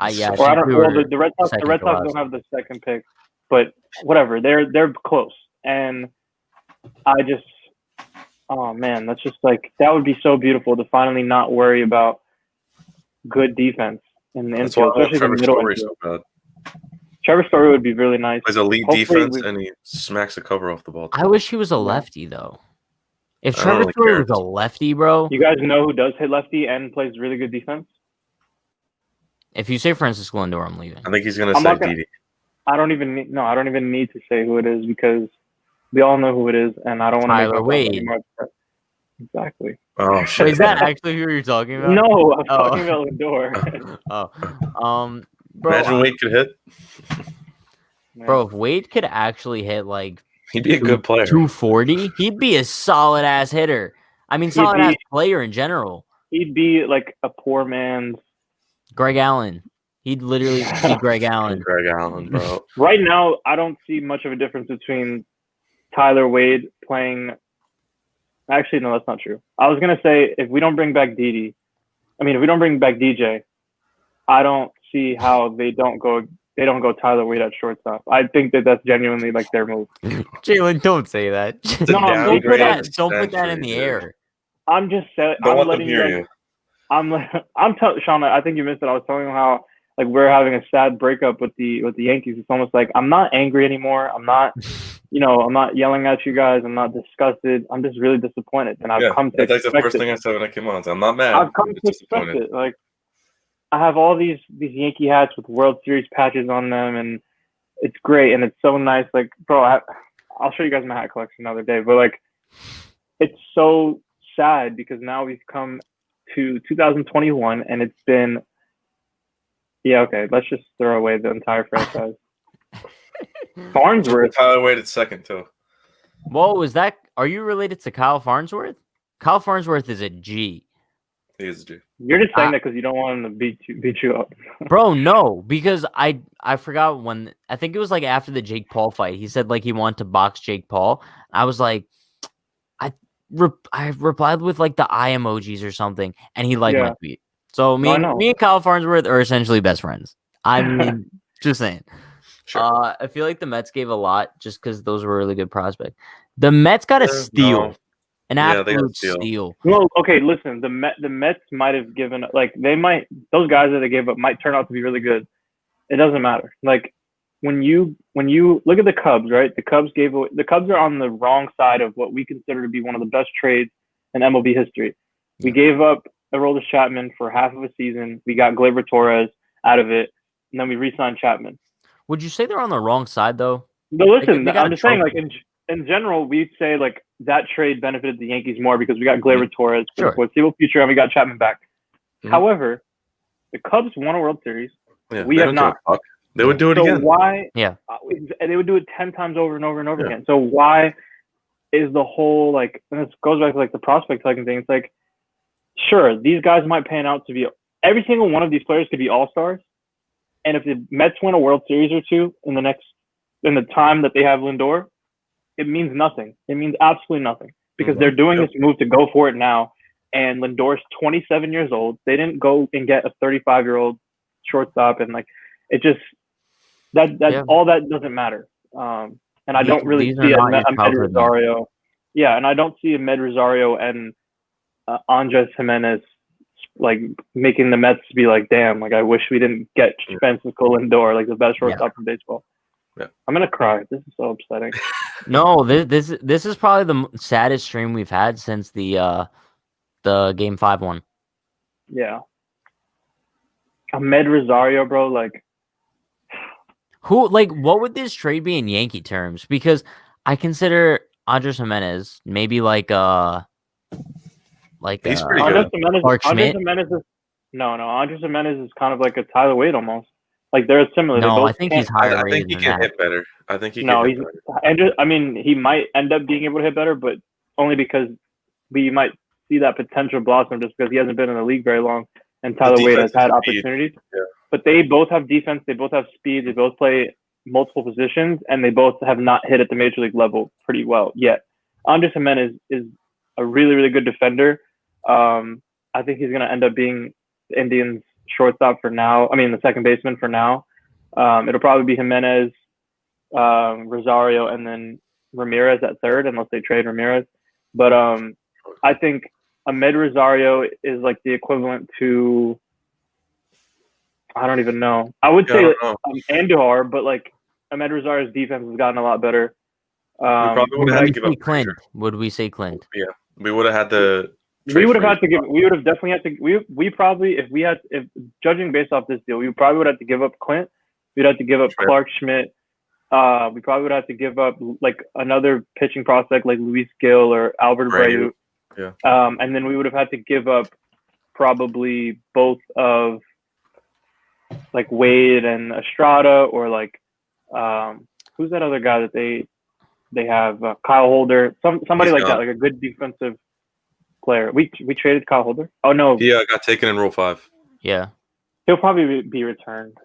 S3: The Red Sox don't have the second pick, but whatever. They're close, and I just, oh man, that's just like that would be so beautiful to finally not worry about good defense in the infield, especially the middle infield. So bad. Trevor Story would be really nice.
S1: Plays elite defense and he smacks the cover off the ball.
S2: I wish he was a lefty though. If Trevor Story was a lefty, bro.
S3: You guys know who does hit lefty and plays really good defense?
S2: If you say Francisco Lindor, I'm leaving.
S1: I think he's gonna say Didi.
S3: I don't even need to say who it is because we all know who it is, and I don't want to
S2: Tyler Wade.
S3: Exactly.
S1: Oh shit!
S2: Wait, is that actually who you're talking about?
S3: No, I'm talking about Lindor.
S2: Bro,
S1: imagine Wade could hit.
S2: Bro, if Wade could actually hit like
S1: he'd be a good player.
S2: 240, he'd be a solid ass hitter. I mean, solid ass player in general.
S3: He'd be like a poor man's
S2: Greg Allen. He'd literally be Greg Allen.
S1: Greg Allen, bro.
S3: Right now, I don't see much of a difference between Tyler Wade playing. Actually, no, that's not true. I was gonna say if we don't bring back DJ, I don't see how they don't go Tyler Wade at shortstop. I think that's genuinely like their move.
S2: Jalen, don't say that. Don't put that in the air.
S3: I'm just saying. I'm letting you guys. I'm telling Sean. I think you missed it. I was telling him how like we're having a sad breakup with the Yankees. It's almost like I'm not angry anymore. I'm not, I'm not yelling at you guys. I'm not disgusted. I'm just really disappointed. And I've come to
S1: that's like the first thing I said when I came on. I'm not mad.
S3: I've come to expect it. Like I have all these Yankee hats with World Series patches on them, and it's great and it's so nice. Like, bro, I'll show you guys my hat collection another day. But like, it's so sad because now we've come to 2021 and it's been. Yeah, okay. Let's just throw away the entire franchise. Farnsworth.
S1: Tyler Wade at second too.
S2: Whoa, is that? Are you related to Kyle Farnsworth? Kyle Farnsworth is a G.
S1: He is a G.
S3: You're just saying that because you don't want him to beat you up.
S2: Bro, no, because I forgot when. I think it was like after the Jake Paul fight. He said like he wanted to box Jake Paul. I was like, I replied with like the eye emojis or something, and he liked my tweet. So me and Kyle Farnsworth are essentially best friends. I mean, just saying.
S1: Sure.
S2: I feel like the Mets gave a lot just because those were a really good prospects. The Mets got a steal, an absolute steal.
S3: Well, okay, listen. The Mets might have given those guys that they gave up might turn out to be really good. It doesn't matter. Like when you look at the Cubs, right? The Cubs are on the wrong side of what we consider to be one of the best trades in MLB history. We gave up Aroldis Chapman for half of a season. We got Gleyber Torres out of it, and then we re-signed Chapman.
S2: Would you say they're on the wrong side though?
S3: No, listen. I'm just saying, like in general, we'd say like that trade benefited the Yankees more because we got Gleyber Torres for the foreseeable future, and we got Chapman back. Mm-hmm. However, the Cubs won a World Series.
S1: Yeah,
S3: we have not.
S1: They would do it again.
S3: Why?
S2: Yeah.
S3: They would do it 10 times over and over and over again. So why is the whole like? And this goes back to like the prospect hugging thing. It's like. Sure, these guys might pan out to be every single one of these players could be all-stars. And if the Mets win a World Series or two in the time that they have Lindor, it means nothing. It means absolutely nothing because they're doing this move to go for it now. And Lindor's 27 years old. They didn't go and get a 35-year-old shortstop, and like it just all that doesn't matter. And I don't really see a Rosario. Yeah, and I don't see Med Rosario and Andres Jimenez like making the Mets be like, damn, like I wish we didn't get Francisco Lindor, like the best shortstop in baseball.
S1: Yeah.
S3: I'm gonna cry. This is so upsetting.
S2: No, this is probably the saddest stream we've had since the Game 5 one.
S3: Yeah. Med Rosario, bro, like
S2: what would this trade be in Yankee terms? Because I consider Andres Jimenez maybe
S1: he's pretty
S3: Andres
S1: good.
S3: Jimenez.
S2: Clark
S3: Andres
S2: Schmidt?
S3: Jimenez is Andres Jimenez is kind of like a Tyler Wade almost. Like they're similar. They
S2: No,
S3: both
S2: I think
S3: can't-
S2: he's higher
S1: I
S2: rated
S1: think he
S2: than
S1: can
S2: that.
S1: hit better. I think he
S3: No,
S1: can
S3: he's
S1: hit better.
S3: I mean he might end up being able to hit better, but only because we might see that potential blossom just because he hasn't been in the league very long and Tyler Wade has had opportunities.
S1: Yeah.
S3: But they both have defense, they both have speed, they both play multiple positions, and they both have not hit at the major league level pretty well yet. Andres Jimenez is a really, really good defender. I think he's going to end up being the Indians' shortstop for now. I mean, the second baseman for now. It'll probably be Jimenez, Rosario, and then Ramirez at third, unless they trade Ramirez. But I think Ahmed Rosario is like the equivalent to, I don't even know. I would say Andujar, but like Ahmed Rosario's defense has gotten a lot better.
S1: We probably would have had to give up
S2: Clint. Would we say Clint?
S1: Yeah, we would have had to.
S3: We would have had to give. We would have definitely had to. We probably, if judging based off this deal, we probably would have to give up Clint. We'd have to give up Clark Schmidt. We probably would have to give up like another pitching prospect like Luis Gil or Albert Abreu.
S1: Yeah.
S3: And then we would have had to give up probably both of like Wade and Estrada, or like who's that other guy that they have, Kyle Holder, somebody like that, like a good defensive player. We traded Kyle Holder. Oh no,
S1: he got taken in Rule 5.
S2: Yeah,
S3: he'll probably be returned,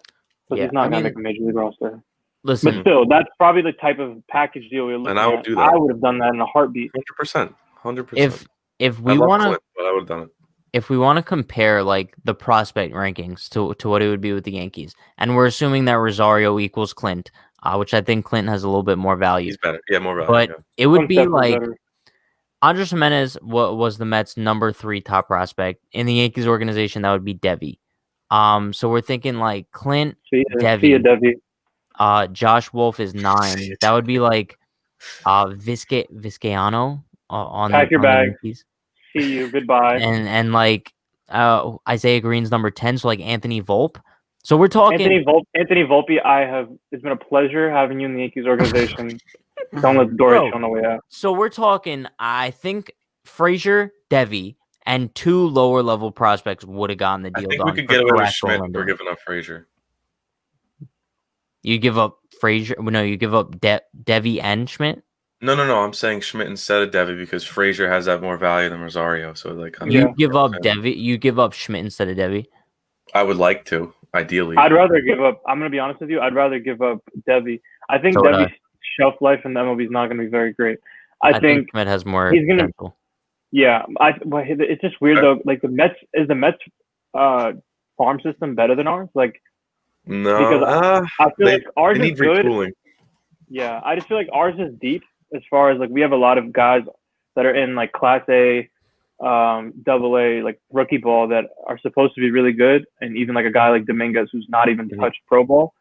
S3: but he's not gonna make a major league roster.
S2: Listen,
S3: but still, that's probably the type of package deal we're looking
S1: and I would
S3: at.
S1: do that.
S3: I would have done that in a heartbeat.
S1: 100%.
S2: If we want to,
S1: but I would have done it.
S2: If we want to compare like the prospect rankings to what it would be with the Yankees, and we're assuming that Rosario equals Clint, which I think Clint has a little bit more value.
S1: He's better. Yeah, more value.
S2: But it would be like
S3: better.
S2: Andres Jimenez was the Mets' number 3 top prospect. In the Yankees organization, that would be Devi. So we're thinking like Clint, Devi. Josh Wolf is 9. That would be like Vizcaino on
S3: Pack your bag.
S2: Yankees.
S3: See you. Goodbye.
S2: And like Isaiah Green's number 10, so like Anthony Volpe. So we're talking
S3: Anthony Volpe. It's been a pleasure having you in the Yankees organization. Don't let the door hit you on the way out.
S2: So we're talking, I think Frazier, Devi, and 2 lower level prospects would have gotten the deal done.
S1: I think we could get away with Schmidt if we're giving up Frazier.
S2: You give up Frazier? No, you give up Devi and Schmidt?
S1: No. I'm saying Schmidt instead of Devi because Frazier has that more value than Rosario. So like,
S2: you give up Devi. You give up Schmidt instead of Devi.
S1: I would like to, ideally.
S3: I'd rather give up. I'm gonna be honest with you. I'd rather give up Devi. I think Devi's shelf life in the MLB is not gonna be very great. I think
S2: Schmidt has more.
S3: He's gonna.
S2: Potential.
S3: Yeah, it's just weird though. Like the Mets farm system better than ours? Like
S1: no,
S3: because I feel like ours is good.
S1: Retooling.
S3: Yeah, I just feel like ours is deep as far as like we have a lot of guys that are in like Class A, Double A, like rookie ball that are supposed to be really good, and even like a guy like Dominguez who's not even touched pro ball.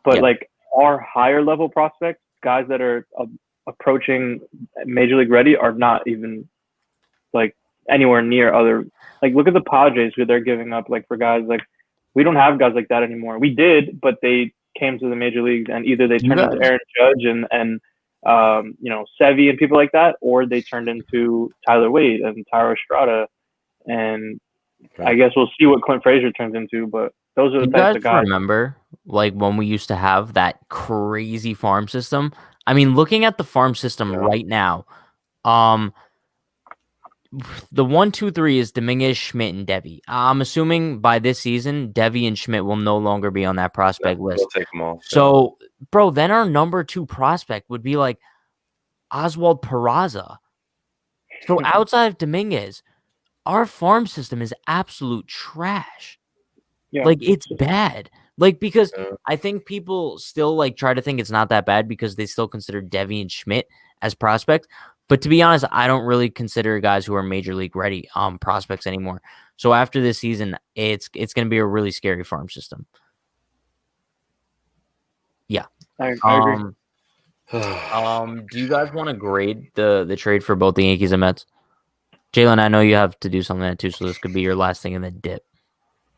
S3: But like our higher level prospects, guys that are approaching major league ready, are not even like anywhere near other. Like look at the Padres who they're giving up like for guys like we don't have guys like that anymore. We did, but they came to the major leagues and either they turned into Aaron Judge and Sevy and people like that, or they turned into Tyler Wade and Tyro Estrada, and I guess we'll see what Clint Frazier turns into. But those are the types of guys.
S2: Remember, like when we used to have that crazy farm system? I mean, looking at the farm system right now, the 1, 2, 3 is Dominguez, Schmidt, and Devi. I'm assuming by this season, Devi and Schmidt will no longer be on that prospect list.
S1: We'll take them all.
S2: So, bro, then our number 2 prospect would be like Oswald Peraza. So outside of Dominguez, our farm system is absolute trash. Yeah. Like it's bad. Like because I think people still like try to think it's not that bad because they still consider Devi and Schmidt as prospects. But to be honest, I don't really consider guys who are major league ready prospects anymore. So after this season, it's going to be a really scary farm system. Yeah.
S3: I agree.
S2: Do you guys want to grade the trade for both the Yankees and Mets? Jalen, I know you have to do something too, so this could be your last thing in the dip.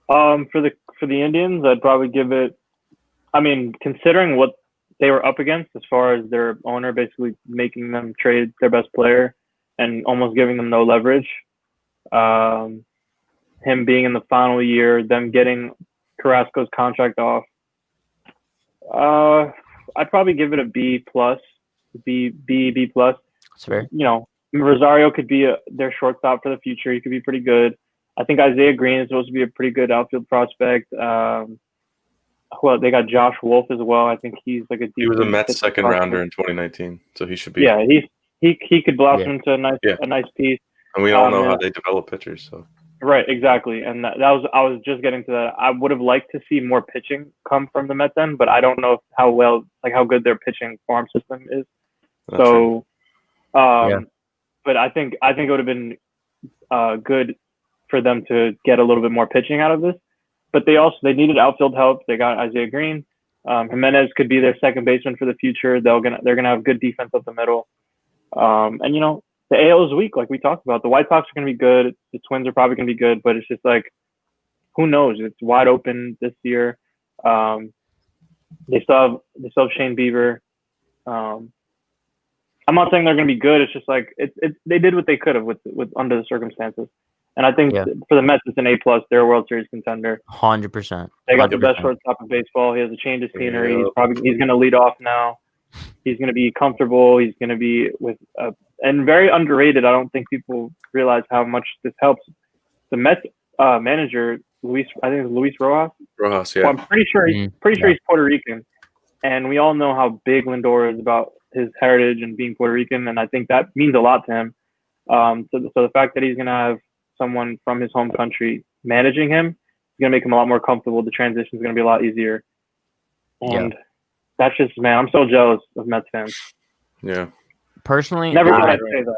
S3: For the Indians, I'd probably give it. I mean, considering what they were up against, as far as their owner basically making them trade their best player and almost giving them no leverage, him being in the final year, them getting Carrasco's contract off, I'd probably give it a B plus, B plus.
S2: That's fair.
S3: You know, Rosario could be their shortstop for the future. He could be pretty good. I think Isaiah Green is supposed to be a pretty good outfield prospect. Well, they got Josh Wolf as well. I think he's like a decent.
S1: He was a Mets second rounder in 2019, so he should be.
S3: Yeah, he could blossom into a nice piece.
S1: And we all know how they develop pitchers. So
S3: right, exactly. And that was I was just getting to that. I would have liked to see more pitching come from the Mets end, but I don't know how good their pitching farm system is.
S1: that's
S3: So,
S1: true.
S3: but I think it would have been good for them to get a little bit more pitching out of this. But they needed outfield help. They got Isaiah Green. Jimenez could be their second baseman for the future. They're gonna have good defense up the middle. And you know, the AL is weak, like we talked about. The White Sox are gonna be good. The Twins are probably gonna be good, but it's just like, who knows? It's wide open this year. They still have Shane Bieber. I'm not saying they're gonna be good. It's just like they did what they could have with under the circumstances. And I think for the Mets, it's an A plus. They're a World Series contender.
S2: 100%.
S3: They got the best shortstop in baseball. He has a change of scenery. He's going to lead off now. He's going to be comfortable. He's going to be and very underrated. I don't think people realize how much this helps. The Mets manager, Luis Rojas.
S1: Rojas, yeah.
S3: Well, I'm pretty sure he's Puerto Rican, and we all know how big Lindor is about his heritage and being Puerto Rican, and I think that means a lot to him. So the fact that he's going to have someone from his home country managing him is going to make him a lot more comfortable. The transition is going to be a lot easier. And that's just, man, I'm so jealous of Mets fans.
S1: Yeah.
S2: Personally,
S3: Never thought I'd say that.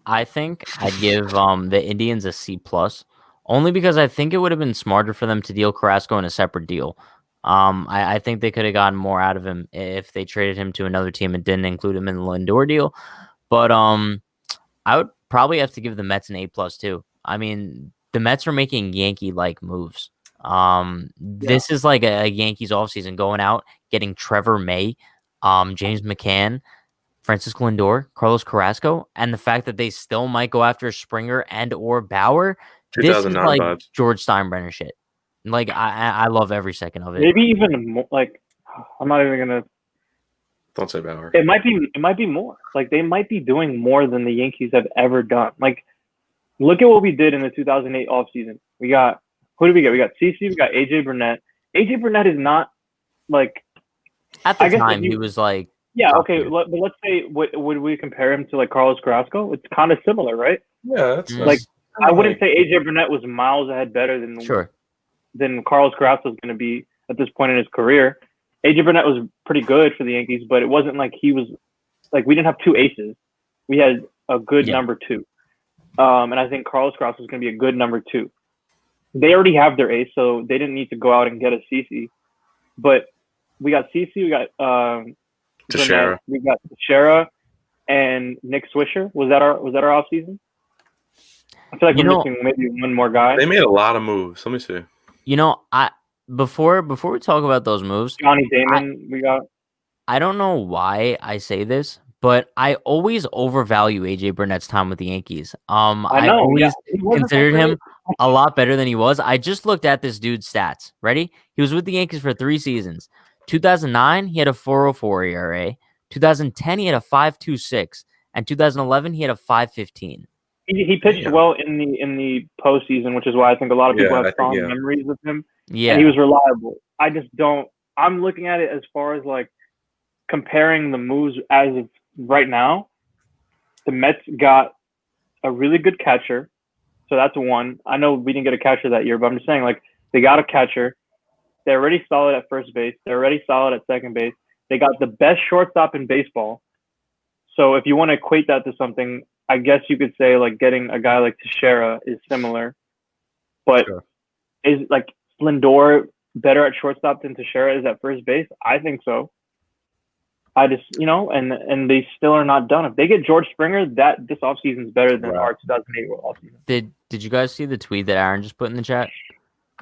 S2: I think I'd give the Indians a C plus, only because I think it would have been smarter for them to deal Carrasco in a separate deal. I think they could have gotten more out of him if they traded him to another team and didn't include him in the Lindor deal. But I would probably have to give the Mets an A plus too. I mean, the Mets are making Yankee-like moves. This is like a Yankees offseason, going out, getting Trevor May, James McCann, Francisco Lindor, Carlos Carrasco, and the fact that they still might go after Springer and or Bauer. This is like vibes. George Steinbrenner shit. Like, I love every second of it.
S3: Maybe even more, like, I'm not even gonna.
S1: Don't say Bauer.
S3: It might be more. Like, they might be doing more than the Yankees have ever done. Like, look at what we did in the 2008 offseason. We got, who did we get? We got CC, we got AJ Burnett. AJ Burnett is not, like,
S2: at the time, he was like,
S3: yeah, okay, but let's say, would we compare him to, like, Carlos Carrasco? It's kind of similar, right?
S1: Yeah, that's
S3: like, I wouldn't say AJ Burnett was miles ahead better than Carlos Carrasco is going to be at this point in his career. AJ Burnett was pretty good for the Yankees, but it wasn't like he was, like, we didn't have two aces. We had a good number two. And I think Carlos Carrasco is going to be a good number two. They already have their ace, so they didn't need to go out and get a CC. But we got CC, we got
S1: Teixeira,
S3: we got Teixeira, and Nick Swisher. Was that our offseason? I feel like we're missing maybe one more guy.
S1: They made a lot of moves. Let me see.
S2: You know, before we talk about those moves,
S3: Johnny Damon, we got.
S2: I don't know why I say this, but I always overvalue AJ Burnett's time with the Yankees. I always considered him a lot better than he was. I just looked at this dude's stats. Ready? He was with the Yankees for 3 seasons. 2009, he had a 4.04 ERA. 2010, he had a 5.26, and 2011, he had a 5.15.
S3: He pitched well in the postseason, which is why I think a lot of people have strong memories of him.
S2: Yeah,
S3: and he was reliable. I just don't. I'm looking at it as far as like comparing the moves as of right now. The Mets got a really good catcher, so that's one. I know we didn't get a catcher that year, but I'm just saying, like, they got a catcher. They're already solid at first base. They're already solid at second base. They got the best shortstop in baseball. So if you want to equate that to something, I guess you could say like getting a guy like Teixeira is similar, but
S1: Sure.
S3: is like Lindor better at shortstop than Teixeira is at first base? I think so. I just, and they still are not done. If they get George Springer, this offseason is better than our 2008 offseason.
S2: Did you guys see the tweet that Aaron just put in the chat?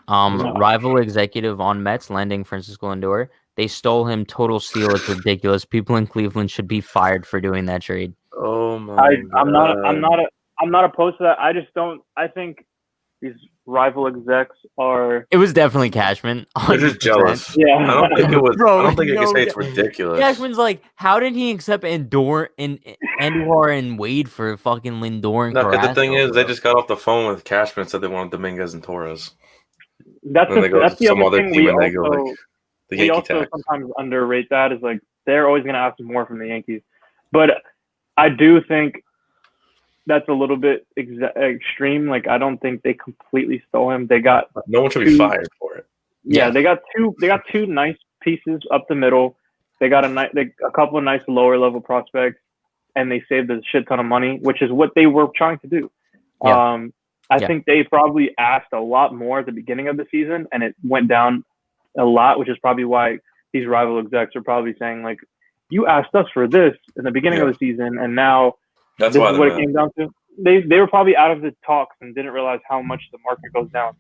S3: No.
S2: Rival executive on Mets landing Francisco Lindor. They stole him. Total steal. It's ridiculous. People in Cleveland should be fired for doing that trade.
S1: Oh my God.
S3: I'm not opposed to that. I just don't. I think these rival execs are.
S2: It was definitely Cashman.
S1: They're just
S2: 100%.
S1: jealous.
S3: Yeah.
S1: I don't think it was.
S2: Bro,
S1: I don't think you
S2: no,
S1: can say it's ridiculous.
S2: Cashman's like, how did he accept Andujar and Wade for fucking Lindor and
S1: No, because the thing
S2: Carrasco,
S1: is, they
S2: bro?
S1: just got off the phone with Cashman and said they wanted Dominguez and Torres.
S3: That's
S1: And then they go
S3: that's
S1: to
S3: the
S1: some
S3: other
S1: other
S3: thing.
S1: team
S3: We
S1: and they go
S3: also
S1: like the
S3: we
S1: Yankee
S3: also
S1: tax.
S3: sometimes underrate that. Is like they're always going to ask more from the Yankees, but I do think that's a little bit extreme. Like I don't think they completely stole him. They got
S1: No one should be fired for it.
S3: yeah. They got two nice pieces up the middle. They got a couple of nice lower level prospects, and they saved a shit ton of money, which is what they were trying to do.
S2: Yeah.
S3: I think they probably asked a lot more at the beginning of the season, and it went down a lot, which is probably why these rival execs are probably saying like, "You asked us for this in the beginning of the season, and now
S1: That's
S3: this
S1: why
S3: is what it came down to." They were probably out of the talks and didn't realize how much the market goes down.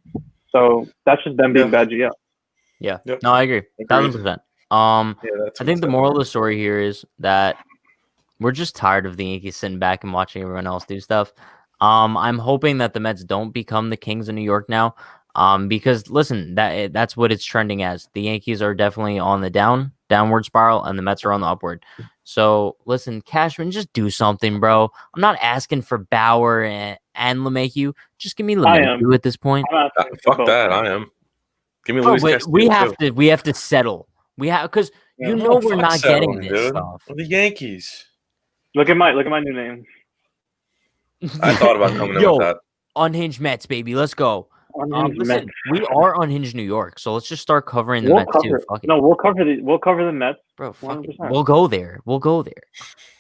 S3: So that's just them being bad GM.
S2: Yeah.
S1: Yep.
S2: No, I agree. 1,000%. I think the moral of the story here is that we're just tired of the Yankees sitting back and watching everyone else do stuff. I'm hoping that the Mets don't become the Kings of New York now. Because listen, that's what it's trending as. The Yankees are definitely on the downward spiral, and the Mets are on the upward. So listen, Cashman, just do something, bro. I'm not asking for Bauer and LeMahieu. Just give me LeMahieu at this point.
S1: Fuck that. I am. Give me
S2: Bro,
S1: Luis
S2: but
S1: Castillo.
S2: we have to settle. We have because
S3: Yeah.
S2: we're not getting this
S1: dude.
S2: stuff.
S1: We're the Yankees.
S3: Look at my new name.
S1: I thought about coming in with that.
S2: Unhinged Mets, baby. Let's go.
S3: Unhinged
S2: Listen,
S3: Mets.
S2: we are Unhinged New York, so let's just start covering the
S3: We'll
S2: Mets
S3: cover.
S2: too. Fuck it.
S3: No, we'll cover the Mets.
S2: Bro, fuck it.
S3: 100%.
S2: We'll go there.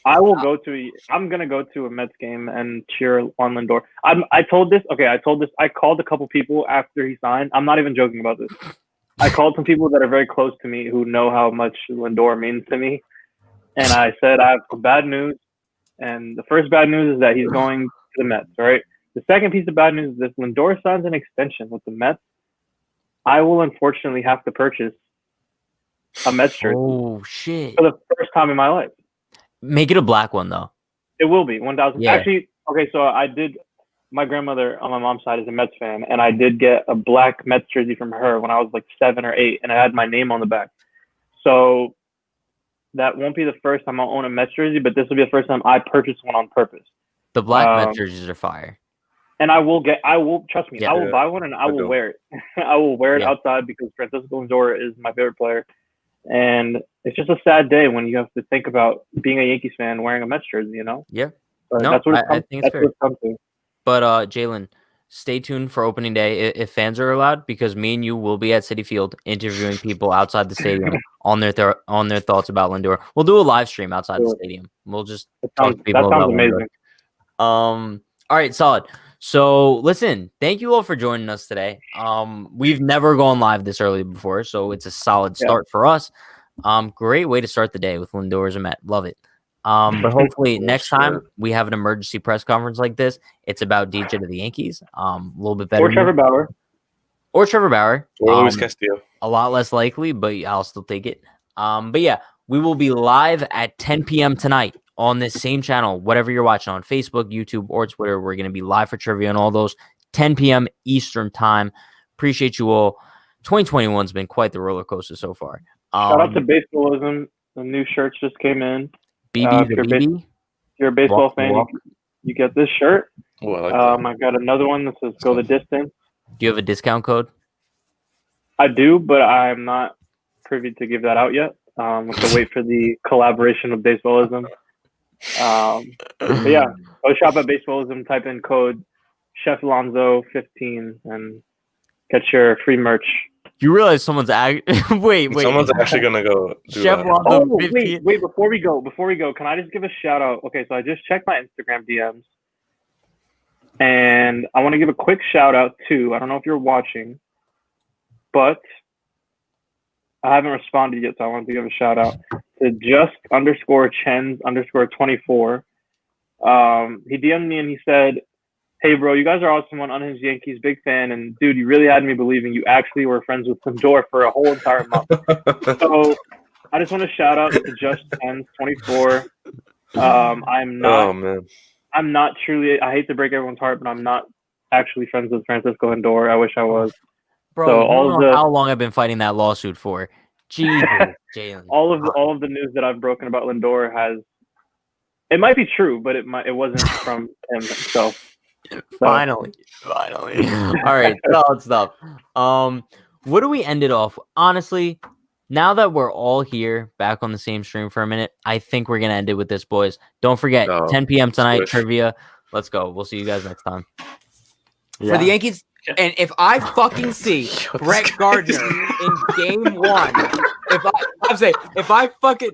S3: I will go to. I'm gonna go to a Mets game and cheer on Lindor. I told this. I called a couple people after he signed. I'm not even joking about this. I called some people that are very close to me who know how much Lindor means to me, and I said I have some bad news. And the first bad news is that he's going to the Mets. Right. The second piece of bad news is if Lindor signs an extension with the Mets, I will unfortunately have to purchase a Mets jersey.
S2: Oh shit!
S3: For the first time in my life.
S2: Make it a black one though.
S3: It will be 1,000.
S2: Yeah.
S3: Actually, okay. So I did. My grandmother on my mom's side is a Mets fan, and I did get a black Mets jersey from her when I was like 7 or 8, and it had my name on the back. So that won't be the first time I'll own a Mets jersey, but this will be the first time I purchase one on purpose.
S2: The black Mets jerseys are fire.
S3: And trust me, I will buy one and I will wear it. I will wear it outside because Francisco Lindor is my favorite player. And it's just a sad day when you have to think about being a Yankees fan wearing a Mets jersey, you know?
S2: Yeah.
S3: But
S2: No,
S3: that's what
S2: I think it's fair.
S3: what it comes to.
S2: But Jalen, stay tuned for opening day if fans are allowed, because me and you will be at Citi Field interviewing people outside the stadium on their thoughts about Lindor. We'll do a live stream outside the stadium. We'll just talk to people about
S3: amazing.
S2: Lindor. All right, solid. So listen, thank you all for joining us today. We've never gone live this early before, so it's a solid start for us. Great way to start the day with Lindor as a Met. Love it. But hopefully next time we have an emergency press conference like this, it's about DJ to the Yankees. A little bit better.
S3: Or Trevor Bauer.
S1: Or Luis Castillo.
S2: A lot less likely, but I'll still take it. But yeah, we will be live at 10 p.m. tonight on this same channel, whatever you're watching on Facebook, YouTube, or Twitter. We're going to be live for trivia and all those 10 p.m. Eastern time. Appreciate you all. 2021 has been quite the roller coaster so far.
S3: Shout out to Baseballism. The new shirts just came in.
S2: BB,
S3: if you're a baseball fan, you get this shirt.
S1: Oh, I like that.
S3: I got another one that says "Go the Distance."
S2: Do you have a discount code?
S3: I do, but I'm not privy to give that out yet. I have to wait for the collaboration with Baseballism. But yeah, go shop at Baseballism. Type in code Chef Lonzo 15 and get your free merch.
S2: You realize someone's wait.
S1: Someone's actually gonna go do
S2: Chef
S1: that.
S2: Lonzo
S3: Oh,
S2: 15.
S3: wait, before we go, can I just give a shout out? Okay, so I just checked my Instagram DMs, and I want to give a quick shout out to, I don't know if you're watching, but I haven't responded yet, so I wanted to give a shout out to just_Chens_24. He DM'd me and he said, "Hey bro, you guys are awesome on Unhinged Yankees, big fan, and dude, you really had me believing you actually were friends with Lindor for a whole entire month." So I just want to shout out to just_Chens_24. I'm not.
S1: Oh man.
S3: I'm not truly. I hate to break everyone's heart, but I'm not actually friends with Francisco Lindor. I wish I was.
S2: Bro,
S3: So
S2: you don't know how long I've been fighting that lawsuit for. Jesus, Jalen.
S3: all of the news that I've broken about Lindor has. It might be true, but it wasn't from him. So
S2: Finally. All right, solid stuff. What do we end it off? Honestly, now that we're all here back on the same stream for a minute, I think we're gonna end it with this, boys. Don't forget, 10 p.m. tonight,
S1: Swish.
S2: trivia. Let's go. We'll see you guys next time.
S4: For the Yankees. And if I fucking see Brett Gardner in game 1, if I fucking